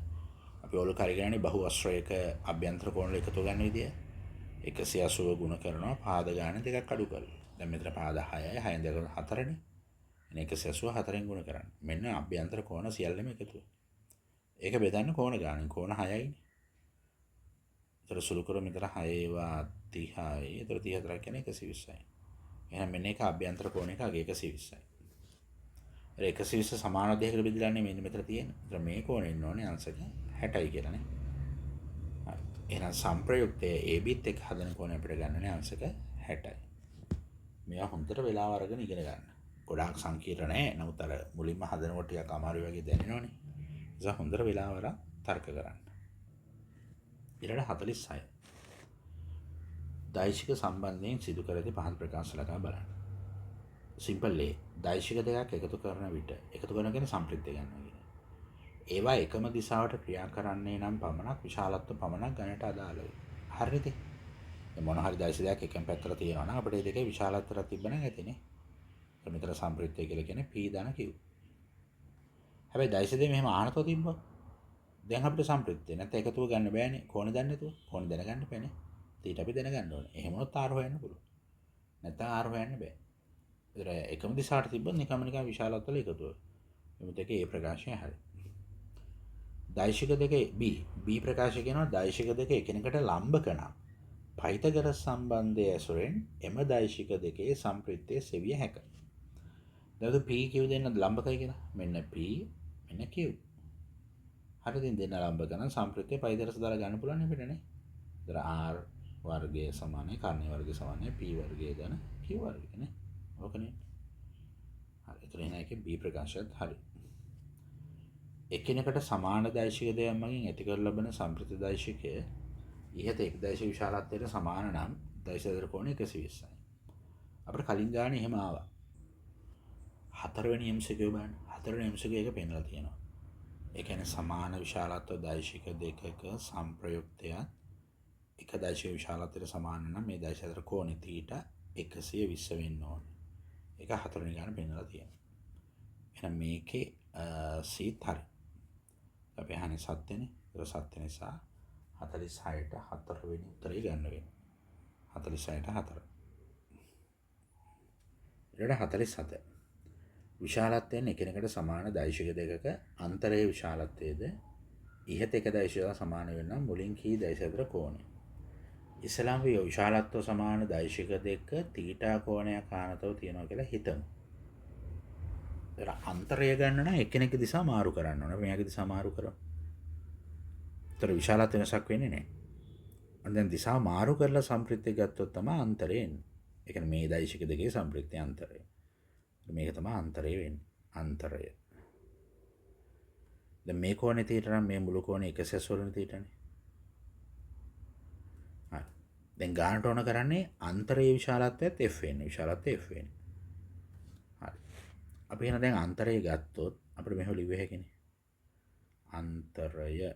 Speaker 1: අපි ඔලු කරගන්නේ බහු අශ්‍රයක අභ්‍යන්තර කෝණ එකතු ගන්න විදිය. 180 ගුණ කරනවා පාද ගාන දෙකක් අඩු කරලා. දැන් මෙතන පාද 6යි 6න් දෙක 4නේ. එන 180 4න් ගුණ කරන්න. මෙන්න අභ්‍යන්තර කෝණ සියල්ලම එකතුව. ඒක බෙදන්න කෝණ ගානෙන් කෝණ 6යිනේ. ඒතර සුළු කර මෙතන 6 වා 30යි. ඒතර 34ක් කියන්නේ 120යි. එහෙනම් මෙන්න එක අභ්‍යන්තර කෝණයක අග 120යි. අර 120 සමාන දෙකකට බෙදලානේ මෙන්න මෙතන තියෙන්නේ. ඒතර මේ කෝණය ඉන්න ඕනේ අංශක 60යි කියලානේ. හරි. එහෙනම් සම්ප්‍රයුක්තයේ ABත් එක්ක හදන කෝණය අපිට ගන්නනේ අංශක 60යි. මේවා හොඳට වෙලාව අරගෙන ඉගෙන ගන්න. ගොඩාක් සංකීර්ණ නෑ. නමුත් අර මුලින්ම හදනකොට ටිකක් අමාරු වගේ දැනෙනවනේ. ඒ නිසා හොඳට වෙලාව අරන් තර්ක කරන්න. ඊළඟ 46 දෛශික සම්බන්ධයෙන් සිදු කර ඇති පහත් ප්‍රකාශ ලකා බලන්න. සිම්පල් A දෛශික දෙකක් එකතු කරන විට එකතු කරන කියන්නේ සම්ප්‍රයුක්තය ගන්නවා කියන්නේ. ඒවා එකම දිශාවට ක්‍රියා කරන්නේ නම් පමණක් විශාලත්ව පමණක් ගණයට අදාළ වේ. හරිද? මොන හරි දෛශික දෙකක් එකම පැත්තට තියෙනවා නම් අපිට මේ දෙකේ විශාලත්වයක් තිබ්බනම් ඇතිනේ. ඒ මෙතන සම්ප්‍රයුක්තය කියලා කියන්නේ P ධන Q. හැබැයි දෛශික දෙක මෙහෙම ආනතෝ තිබ්බොත් දැන් අපිට සම්ප්‍රයුක්තය නැත්නම් එකතුව ගන්න බෑනේ. කොහොමද දන්නේ නැතුව? කොහොමද දැනගන්න බෑනේ. ඊට අපි දැනගන්න ඕනේ. එහෙම වුණොත් R හොයන්න පුළුවන්. නැත්නම් R හොයන්න බෑ. ඒතර එකම දිශාවට තිබ්බොත් නිකම්ම නිකන් විශාලත්ව වල එකතුව. මේ දෙකේ A ප්‍රකාශය හරි. දෛශික දෙකේ B ප්‍රකාශය කියනවා දෛශික දෙක එකිනෙකට ලම්බක නම් පයිතගරස් සම්බන්ධය ඇසුරෙන් එම දෛශික දෙකේ සම්ප්‍රයුක්තය සෙවිය හැකියි. දැන් P Q දෙන්න ලම්බකයි කියලා. මෙන්න P මෙන්න Q. හරිද? දෙන්න ලම්බක නම් සම්ප්‍රයුක්තය පයිතගරස් දාලා ගන්න පුළුවන් අපිට නේ. ඒතර R වර්ගය සමානයි කර්ණීය වර්ගය සමානයි P වර්ගය ධන Q වර්ගය නේ. ඕකනේ. හරි. ඒතර එන එකේ B ප්‍රකාශයත් හරි. එකිනෙකට සමාන දෛශික දෙයක් මගින් ඇති කර ලබන සම්ප්‍රයුක්ත දෛශිකය ඉහත එක් දෛශික විශාලත්වයට සමාන නම් දෛශික කෝණය 120යි. අපිට කලින් ගානේ එහෙම ආවා. හතරවෙනි MCQ බලන්න. හතරවෙනි MCQ එක පෙන්නලා තියෙනවා. ඒ කියන්නේ සමාන විශාලත්ව දෛශික දෙකක සංප්‍රයුක්තයත් එක දෛශික විශාලත්වයට සමාන නම් මේ දෛශ අතර කෝණය θ 120 වෙන්න ඕනේ. ඒක හතරවෙනි ගාන පෙන්නලා තියෙනවා. එහෙනම් මේකේ සීත් හරි. අපි අහන්නේ 7 වෙනි. ඒක 7 නිසා 46ට 4 වෙනි උත්තරේ ගන්න වෙනවා. 46ට 4. ඊට 47. විශාලත්වයෙන් එකිනෙකට සමාන දෛශික දෙකක අන්තරයේ විශාලත්වයේද ඉහත එක දෛශිකයට සමාන වෙන මුලින් කී දෛශ අතර කෝණය. ඉස්ලාම් විශාලත්ව සමාන දෛශික දෙක තීටා කෝණයක් ආනතව තියෙනවා කියලා හිතමු. ඒතර අන්තරය ගන්න නම් එකිනෙක දිශා මාරු කරන්න ඕන. මෙයාගේ දිශා මාරු කරමු. ඒතර විශාලත්ව වෙනසක් වෙන්නේ නැහැ. දැන් දිශා මාරු කරලා සම්ප්‍රයුක්තය ගත්තොත් තමයි අන්තරය එන්නේ. ඒ කියන්නේ මේ දෛශික දෙකේ සම්ප්‍රයුක්තය අන්තරය. මේක තමයි අන්තරය වෙන්නේ. අන්තරය. දැන් මේ කෝණේ θීට නම් මේ මුළු කෝණේ 180 වෙන θීටනේ. හරි. දැන් ගානට ඕන කරන්නේ අන්තරයේ විශාලත්වයත් f වෙන්නේ. විශාලත්වය f වෙන්නේ. හරි. අපි එහෙනම් දැන් අන්තරය ගත්තොත් අපිට මෙහෙම ලිව්ව හැකිනේ. අන්තරය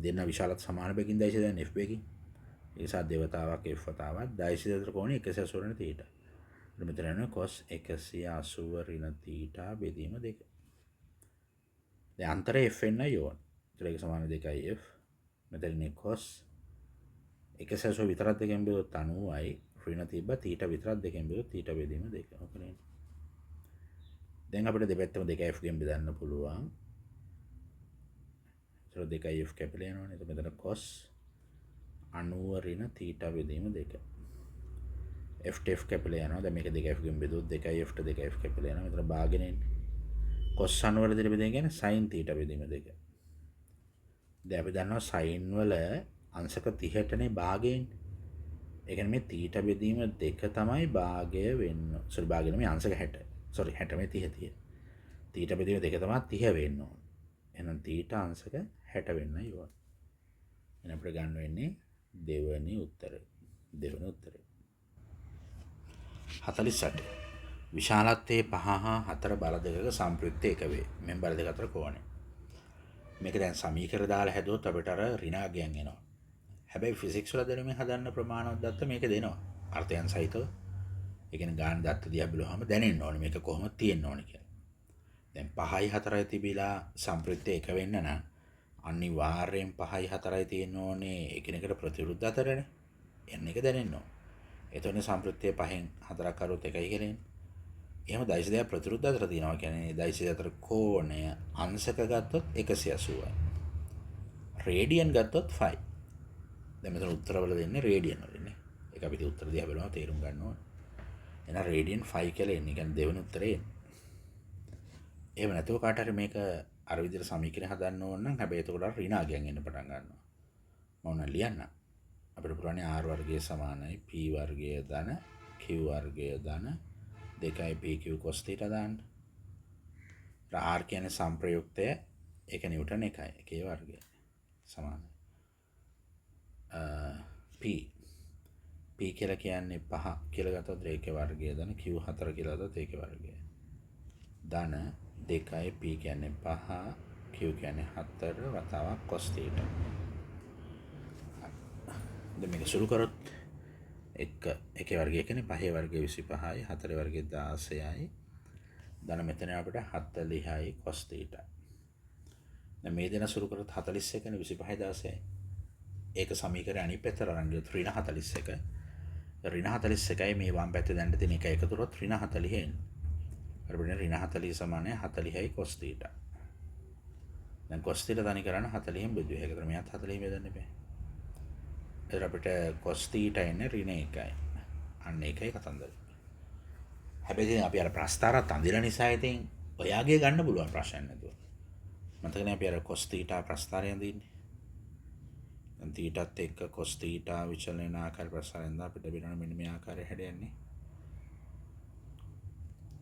Speaker 1: දෙන්න විශාලත්ව සමාන බෙකින් දෛශය දැන් f බෙකින්. ඒ නිසා දේවතාවක් f වතාවක් දෛශය අතර කෝණය 180 වෙන θීට. මෙතන යනවා cos 180 ඍණ θ බෙදීම 2. දැන් අන්තරය f වෙන්න ඕන. ඒක සමාන 2යි f. මෙතන ඉන්නේ cos 180 විතරක් දෙකෙන් බෙදුවොත් 90යි ඍණ තිබ්බ θ විතරක් දෙකෙන් බෙදුවොත් θ බෙදීම 2. ඔක නේ. දැන් අපිට දෙපැත්තම 2f ගෙන් බෙදන්න පුළුවන්. ඒක 2f කැපිලා යනවනේ. ඒක මෙතන cos 90 ඍණ θ බෙදීම 2. f f කැපිලා යනවා. දැන් මේක 2f ගෙන් බෙදුවොත් 2f ට 2f කැපිලා යනවා. මෙතන භාගෙනේ ඉන්නේ. cos 90 වල දෙන බෙදීම කියන්නේ sin θ බෙදීම 2. දැන් අපි දන්නවා sin වල අංශක 30ටනේ භාගයන්නේ. ඒ කියන්නේ මේ θ බෙදීම 2 තමයි භාගය වෙන්න. සෝරි භාගය නෙමෙයි අංශක 60. සෝරි 60 මේ 30 30. θ බෙදීම 2 තමයි 30 වෙන්න ඕන. එහෙනම් θ අංශක 60 වෙන්නයි ඕන. එහෙනම් අපිට ගන්න වෙන්නේ දෙවෙනි උත්තරය. 48. විශාලත්වයේ 5 හා 4 බල දෙකක සම්ප්‍රයුක්ත එක වේ. මෙන් බල දෙක අතර කෝණය. මේක දැන් සමීකරණ දාලා හැදුවොත් අපිට අර ඍණාගයන් එනවා. හැබැයි ෆිසික්ස් වල දැනුමින් හදන්න ප්‍රමාණවත් දත්ත මේක දෙනවා. අර්ථයන් සහිතව. ඒ කියන්නේ ගාන දත්ත දිහා බලුවාම දැනෙන්න ඕනේ මේක කොහොමද තියෙන්න ඕනේ කියලා. දැන් 5යි 4යි තිබිලා සම්ප්‍රයුක්ත එක වෙන්න නම් අනිවාර්යෙන් 5යි 4යි තියෙන්න ඕනේ එකිනෙකට ප්‍රතිවිරුද්ධ අතරනේ. එන්න එක දැනෙන්න ඕනේ. එතකොට සම්ප්‍රයුක්තය 5න් 4ක් කරොත් 1යි කියලා එන්නේ. එහෙම දෛශ දෙක ප්‍රතිවිරුද්ධ අතර තියෙනවා. කියන්නේ දෛශ දෙක අතර කෝණය අංශක ගත්තොත් 180යි. රේඩියන් ගත්තොත් 5. දැන් මෙතන උත්තරවල දෙන්නේ රේඩියන් වලින්නේ. ඒක අපි උත්තර දිහා බලනවා තේරුම් ගන්න ඕනේ. එහෙනම් රේඩියන් 5 කියලා එන්නේ. කියන්නේ දෙවෙනි උත්තරේ එන්නේ. එහෙම නැතුව කාට හරි මේක අර විදිහට සමීකරණ හදන්න ඕන නම් හැබැයි එතකොට අර ඍණාගයන් එන්න පටන් ගන්නවා. මම උන ලියන්න. අපිට පුරාණේ r වර්ගය සමානයි p වර්ගය ධන q වර්ගය ධන 2යි pq cos θ දාන්න. r කියන්නේ සම්ප්‍රයුක්තය ඒක නිව්ටන් 1යි. ඒකේ වර්ගය සමානයි. p කියලා කියන්නේ 5 කියලා ගත්තොත් ඒකේ වර්ගය ධන q 4 කියලා ගත්තොත් ඒකේ වර්ගය. ධන 2යි p කියන්නේ 5 q කියන්නේ 4 වතාවක් cos θ. දැන් මේක සුළු කරොත් එකේ වර්ගය කියන්නේ 5 වර්ගය 25යි 4 වර්ගය 16යි ධන මෙතන අපිට 40යි cos θ. දැන් මේ දෙන සුළු කරොත් 41 නේ 25යි 16යි. ඒක සමීකරණය අනිත් පැත්තට අරන් ගියොත් ඍණ 41. ඍණ 41යි මේ වම් පැත්තේ දැන්න තියෙන එක එකතු කරොත් ඍණ 40 එන්නේ. අපිට ඍණ 40 සමානයි 40යි cos θ. දැන් cos θ තනි කරන්න 40න් බෙදුවා. ඒකට මෙයාත් 40 බෙදන්න බෑ. එතකොට අපිට cos θ එන්නේ ඍණ 1යි. අන්න ඒකයි කතන්දරය. හැබැයි අපි අර ප්‍රස්තාරත් අඳින නිසා ඉතින් ඔයාගේ ගන්න පුළුවන් ප්‍රශ්න නැතුව. මතකනේ අපි අර cos θ ප්‍රස්තාරය අඳින්නේ. දැන් θටත් එක්ක cos θ විචලන ආකාර ප්‍රස්තාරයෙන් දා අපිට වෙනවනේ මෙන්න මේ ආකාරය හැදෙන්නේ.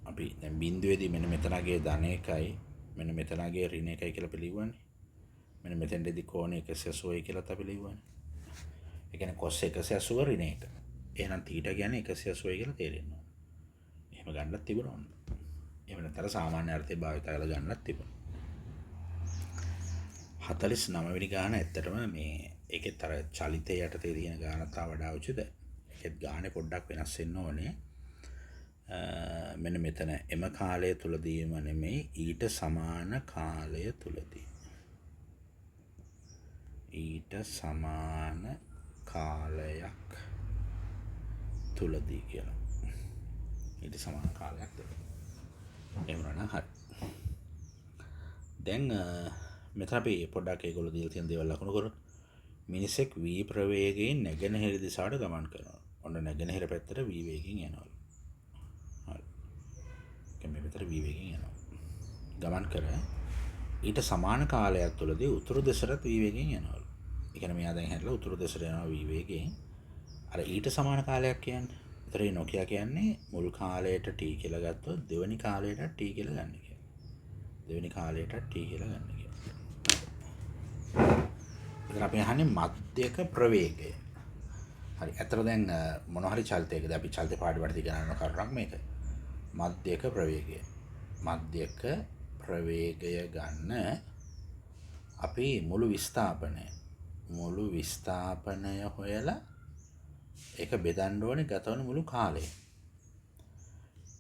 Speaker 1: අපි දැන් බිඳුවේදී මෙන්න මෙතනගේ ධන 1යි මෙන්න මෙතනගේ ඍණ 1යි කියලා පිළිගන්නේ. මෙන්න මෙතෙන්දී කෝණය 180යි කියලා අපි ලියුවානේ. ඒ කියන්නේ cos 180 ඍණ 1. එහෙනම් තීට කියන්නේ 180 කියලා තේරෙන්න ඕන. එහෙම ගන්නත් තිබුණා ඕන. එහෙම නැත්නම් සාමාන්‍ය අර්ථය භාවිත කරලා ගන්නත් තිබුණා. 49 වෙනි ගාන ඇත්තටම මේ ඒකෙත් අර චලිතය යටතේ තියෙන ගානට වඩා උචිත. ඒකෙත් ගානේ පොඩ්ඩක් වෙනස් වෙන්න ඕනේ. මෙන්න මෙතන එම කාලය තුලදීම නෙමෙයි ඊට සමාන කාලය තුලදී. ඊට සමාන කාලයක් තුලදී කියලා. ඊට සමාන කාලයක් තුලදී. එහෙම නේද? හරි. දැන් මෙතන අපි පොඩ්ඩක් ඒගොල්ලෝ දීලා තියෙන දේවල් ලකුණු කරමු. මිනිසෙක් v ප්‍රවේගයෙන් නැගෙනහිර දිශාවට ගමන් කරනවා. ඔන්න නැගෙනහිර පැත්තට v වේගයෙන් යනවා. හරි. මේ පැත්තට v වේගයෙන් යනවා. ගමන් කර ඊට සමාන කාලයක් තුළදී උතුරු දෙසට v වේගයෙන් යනවා. ඒ කියන්නේ මෙයා දැන් හැරිලා උතුරු දෙසට යනවා v වේගයෙන්. අර ඊට සමාන කාලයක් කියන්නේ. ඒතර මේ නොකියා කියන්නේ මුල් කාලයට t කියලා ගත්තොත් දෙවෙනි කාලයට t කියලා ගන්න කියලා. දෙවෙනි කාලයට t කියලා ගන්න කියලා. ඉතින් අපි අහන්නේ මධ්‍යක ප්‍රවේගය. හරි. අතර දැන් මොන හරි චලිතයකද අපි චලිත පාඩු වලදී ගණන් කරනවා මේක. මධ්‍යක ප්‍රවේගය. මධ්‍යක ප්‍රවේගය ගන්න අපි මුළු විස්ථාපනය හොයලා ඒක බෙදන්න ඕනේ ගතවන මුළු කාලය.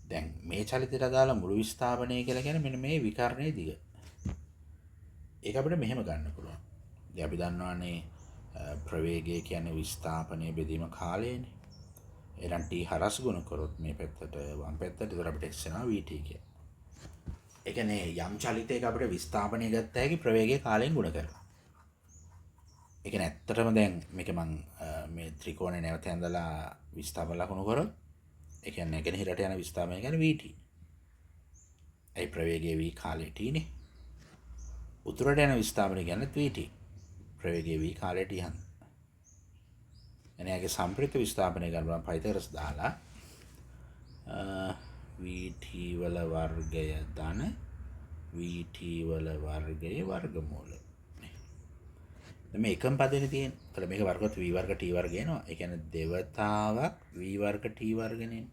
Speaker 1: දැන් මේ චලිතයට අදාළ මුළු විස්ථාපනය කියලා කියන්නේ මෙන්න මේ විකර්ණයේ දිග. ඒක අපිට මෙහෙම ගන්න පුළුවන්. දැන් අපි දන්නවානේ ප්‍රවේගය කියන්නේ විස්ථාපනයේ බෙදීම කාලයනේ. එහෙනම් t හරස් ගුණ කරොත් මේ පැත්තට වම් පැත්තට ඉතල අපිට x වෙනවා vt කියලා. ඒ කියන්නේ යම් චලිතයක අපිට විස්ථාපනය ගත්ත හැකි ප්‍රවේගය කාලයෙන් ගුණ කරලා. ඒ කියන්නේ ඇත්තටම දැන් මේක මම මේ ත්‍රිකෝණේ නැවත ඇඳලා විස්ථාපන ලකුණු කරොත් ඒ කියන්නේ නැගෙනහිරට යන විස්ථාපනය කියන්නේ vt. ඒ ප්‍රවේගයේ v කාලේ t නේ. උතුරට යන විස්ථාපනය කියන්නේ vt. ප්‍රවේගයේ v කාලේ t හන්ද. එනයාගේ සම්ප්‍රයුක්ත විස්ථාපනය කරනවා පයිතගොරස් දාලා vt වල වර්ගය ධන vt වල වර්ගයේ වර්ගමූල. දැන් මේ එකම පදෙනේ තියෙන. ඒතර මේක වර්ගවත් v වර්ග t වර්ග එනවා. ඒ කියන්නේ දෙවතාවක් v වර්ග t වර්ගනේ.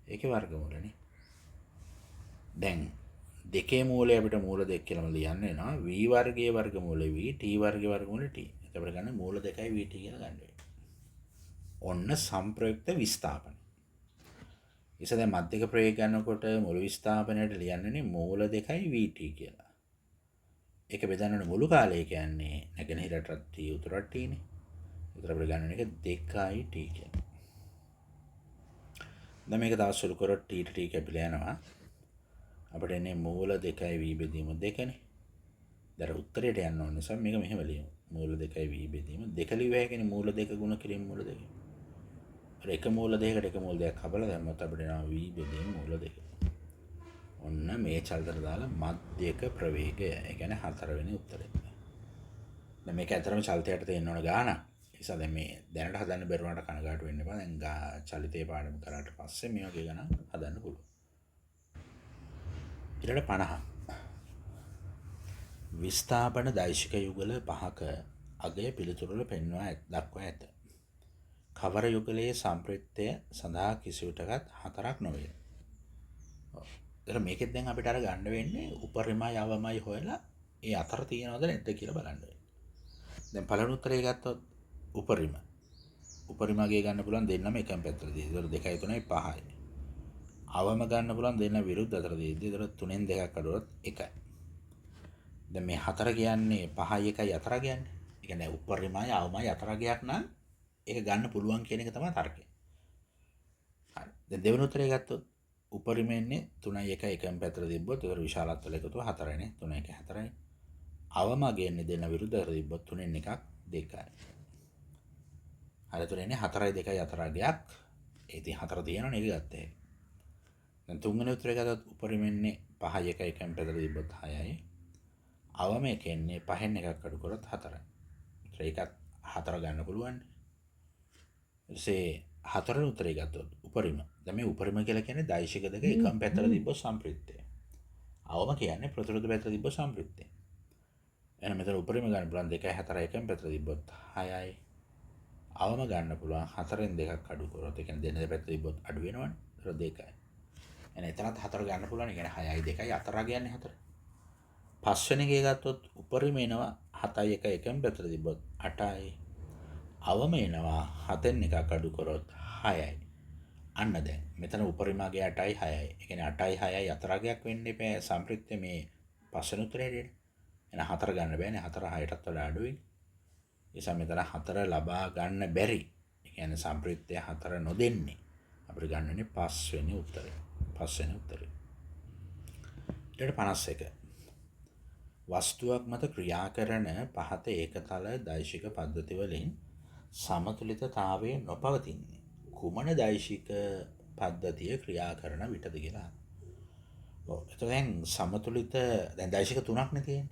Speaker 1: ඒකේ වර්ගමූලනේ. දැන් දෙකේ මූලය අපිට මූල දෙක කියලාම ලියන්න වෙනවා. v වර්ගයේ වර්ගමූලය v t වර්ගයේ වර්ගමූලය t. ඒක අපිට ගන්න මූල දෙකයි vt කියලා ගන්න වෙනවා. ඔන්න සම්ප්‍රයුක්ත විස්ථාපන. ඉතින් දැන් මධ්‍යක ප්‍රවේග ගන්නකොට මුළු විස්ථාපනයට ලියන්නේ මූල දෙකයි vt කියලා. ඒක බෙදන්න මුළු කාලය කියන්නේ නැගෙනහිරට t උතුරට t නේ. ඒතර අපිට ගන්න එක 2t කියලා. දැන් මේක තව සුළු කරොත් t t කැපිලා යනවා. අපිට එන්නේ මූල දෙකයි v බෙදීම 2නේ. දැන් උත්තරයට යන්න ඕන නිසා මේක මෙහෙම ලියමු. මූල දෙකයි v බෙදීම 2 ලියුව හැකිනේ මූල දෙක ගුණ කිරීම මූල දෙක. එක මූල දෙකකට එක මූල දෙකක් හබලා දැම්මොත් අපිට එනවා v බෙදීම මූල දෙක. ඔන්න මේ චලිතයට දාලා මධ්‍යක ප්‍රවේගය. ඒ කියන්නේ 4 වෙනි උත්තරය. දැන් මේක ඇතරම චලිතයට තියෙන්න ඕන ගාන. ඒ නිසා දැන් මේ දැනට හදන්න බැරුණාට කනගාටු වෙන්න එපා. දැන් චලිතේ පාඩම කරාට පස්සේ මේ වගේ ගණන් හදන්න පුළුවන්. ඊළඟ 50. විස්ථාපන දෛශික යුගල 5ක අගය පිළිතුරු වල පෙන්වා දක්වා ඇත. කවර යුගලයේ සම්ප්‍රයුක්තය සඳහා කිසිවිටකත් 4ක් නොවේ. ඒතර මේකෙත් දැන් අපිට අර ගන්න වෙන්නේ උපරිමයි අවමයි හොයලා ඒ අතර තියෙනවද නැද්ද කියලා බලන්න වෙන්නේ. දැන් පළවෙනි උත්තරේ ගත්තොත් උපරිමගේ ගන්න පුළුවන් දෙන්නම එකම පැත්තටදී. ඒතර 2යි 3යි 5යි. අවම ගන්න පුළුවන් දෙන්න විරුද්ධ අතරදී. ඒතර 3ෙන් 2ක් අඩුවත් 1යි. දැන් මේ 4 කියන්නේ 5යි 1යි 4 කියන්නේ. ඒ කියන්නේ උපරිමයි අවමයි 4 ගයක් නම් ඒක ගන්න පුළුවන් කියන එක තමයි තර්කය. හරි. දැන් දෙවෙනි උත්තරේ ගත්තොත් උපරිමෙන්නේ 3යි 1යි එකම පැත්තට තිබ්බොත් ඒක විශාලත්වල එකතුව 4යිනේ. 3 1 4යි. අවම ගන්නේ දෙන්න විරුද්ධ අතර තිබ්බොත් 3ෙන් එකක් 2යි. හරි. 3ෙන්නේ 4යි 2යි 4 ගයක්. ඒ ඉතින් 4 තියෙනවනේ ඒක ගත්තා. දැන් තුන්වෙනි උත්තරේ ගත්තොත් උපරිමෙන්නේ 5යි 1යි එකම පැත්තට තිබ්බොත් 6යි. අවම එකන්නේ 5ෙන් එකක් අඩු කරොත් 4යි. ඒකත් 4 ගන්න පුළුවන්. ඊසේ හතරවෙනි උත්තරේ ගත්තොත් උපරිම. දැන් මේ උපරිම කියලා කියන්නේ දෛශික දෙක එකම පැත්තට තිබ්බොත් සම්ප්‍රයුක්තය. අවම කියන්නේ ප්‍රතිරෝධ පැත්තට තිබ්බොත් සම්ප්‍රයුක්තය. එහෙනම් මෙතන උපරිම ගන්න පුළුවන් 2යි 4යි එකම පැත්තට තිබ්බොත් 6යි. අවම ගන්න පුළුවන් 4න් 2ක් අඩු කරොත්. ඒ කියන්නේ දෙන පැත්ත තිබ්බොත් අඩු වෙනවනේ. ඒතර 2යි. එහෙනම් එතනත් 4 ගන්න පුළුවන්. ඒ කියන්නේ 6යි 2යි 4 කියන්නේ 4. පස්වෙනි එකේ ගත්තොත් උපරිම එනවා 7යි 1යි එකම පැත්තට තිබ්බොත් 8යි. අවම එනවා 7න් එකක් අඩු කරොත් 6යි. අන්න දැන් මෙතන උපරිමගේ 8යි 6යි. ඒ කියන්නේ 8යි 6යි 4 ගයක් වෙන්න එපා සම්ප්‍රිත්‍ය මේ පස්වෙනි උත්තරේ හැටියට. එහෙනම් 4 ගන්න බෑනේ. 4 6ටත් වඩා අඩුයි. නිසා මෙතන 4 ලබා ගන්න බැරි. ඒ කියන්නේ සම්ප්‍රිත්‍ය 4 නොදෙන්නේ. අපිට ගන්නනේ පස්වෙනි උත්තරේ. පස්වෙනි උත්තරේ. ඊට 51. වස්තුවක් මත ක්‍රියා කරන පහත ඒකතල දෛශික පද්ධති වලින් සමතුලිතතාවය නොපවතින්නේ කුමන දෛශික පද්ධතිය ක්‍රියා කරන විටද කියලා. ඔව් එතකොට දැන් සමතුලිත දැන් දෛශික තුනක්නේ තියෙන්නේ.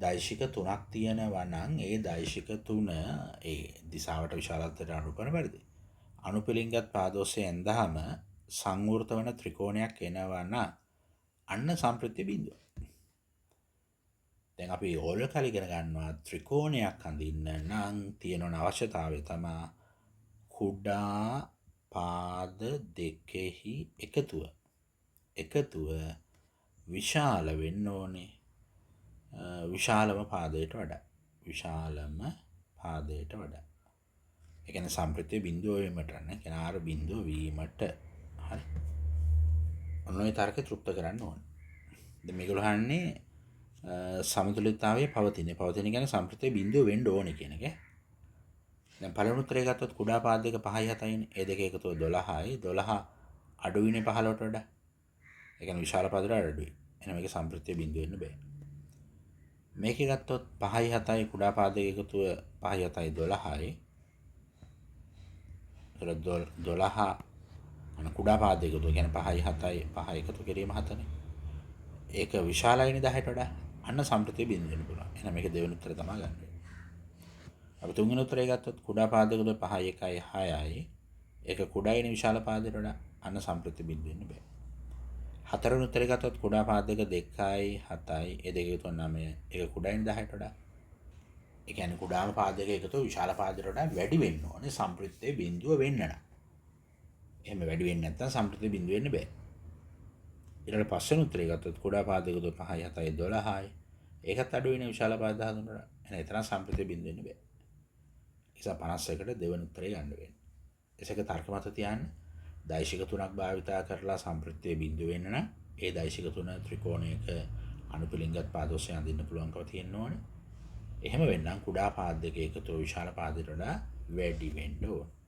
Speaker 1: දෛශික තුනක් තියෙනවා නම් ඒ දෛශික තුන ඒ දිශාවට විශාලත්වයට අනුපන පරිදි අනුපිළිංගත් පාදෝස්සේ ඇඳහම සංවෘත වන ත්‍රිකෝණයක් එනවා නම් අන්න සම්ප්‍රත්‍ය බිඳුව. දැන් අපි ඕල් කල ඉගෙන ගන්නවා ත්‍රිකෝණයක් අඳින්න නම් තියෙන අවශ්‍යතාවය තමයි කුඩා පාද දෙකෙහි එකතුව විශාල වෙන්න ඕනේ. විශාලම පාදයට වඩා. ඒ කියන්නේ සම්ප්‍රත්‍ය බිඳුව වීමට නේ. කියන ආර බිඳුව වීමට. හරි. ඔන්න ඔය තර්කේ තෘප්ත කරන්න ඕනේ. දැන් මේගොල්ලෝ අහන්නේ සමතුලිතතාවය පවතින කියන්නේ සම්ප්‍රත්‍ය බිඳුව වෙන්න ඕනේ කියන එක. දැන් පළවෙනි උත්තරේ ගත්තොත් කුඩා පාද දෙක 5යි 7යිනේ. ඒ දෙක එකතුව 12යි. 12 අඩුයිනේ 15ට වඩා. ඒ කියන්නේ විශාල පාදයට අඩුයි. එහෙනම් මේක සම්ප්‍රත්‍ය බිඳුව වෙන්න බෑ. මේකේ ගත්තොත් 5යි 7යි කුඩා පාද දෙක එකතුව 5යි 7යි 12යි. ඒතර 12 අන කුඩා පාද දෙක එකතුව කියන්නේ 5යි 7යි 5 එකතු කිරීම 7නේ. ඒක විශාලයිනේ 10ට වඩා. අන්න සම්ප්‍රත්‍ය බිඳුව වෙන්න පුළුවන්. එහෙනම් මේක දෙවෙනි උත්තරේ තමයි ගන්න වෙන්නේ. අපි තුන්වෙනි උත්තරේ ගත්තොත් කුඩා පාද දෙක එකතුව 5යි 1යි 6යි. ඒක කුඩායිනේ විශාල පාදයට වඩා. අන්න සම්ප්‍රත්‍ය බිඳුව වෙන්න බෑ. හතරවෙනි උත්තරේ ගත්තොත් කුඩා පාද දෙක 2යි 7යි ඒ දෙක එකතු 9 ඒක කුඩායින් 10ට වඩා. ඒ කියන්නේ කුඩාම පාද දෙක එකතු විශාල පාදයට වඩා වැඩි වෙන්න ඕනේ සම්ප්‍රත්‍ය බිඳුව වෙන්න නම්. එහෙම වැඩි වෙන්නේ නැත්නම් සම්ප්‍රත්‍ය බිඳුව වෙන්න බෑ. ඊළඟ පස්වෙනි උත්තරේ ගත්තොත් කුඩා පාද දෙක 5යි 7යි 12යි ඒකත් අඩු වෙන විශාල පාද 13ට වඩා. එහෙනම් එතන සම්ප්‍රත්‍ය බිඳුව වෙන්න බෑ. නිසා 51ට දෙවෙනි උත්තරේ ගන්න වෙන්නේ. ඒසක තර්ක මත තියන්න දෛශික තුනක් භාවිතා කරලා සම්ප්‍රත්‍ය බිඳුව වෙන්න නම් ඒ දෛශික තුන ත්‍රිකෝණයක අනුපිළිංගත් පාද ඔස්සේ අඳින්න පුළුවන්කම තියෙන්න ඕනේ. එහෙම වෙන්නම් කුඩා පාද දෙක එකතු විශාල පාදයට වඩා වැඩි වෙන්න ඕනේ.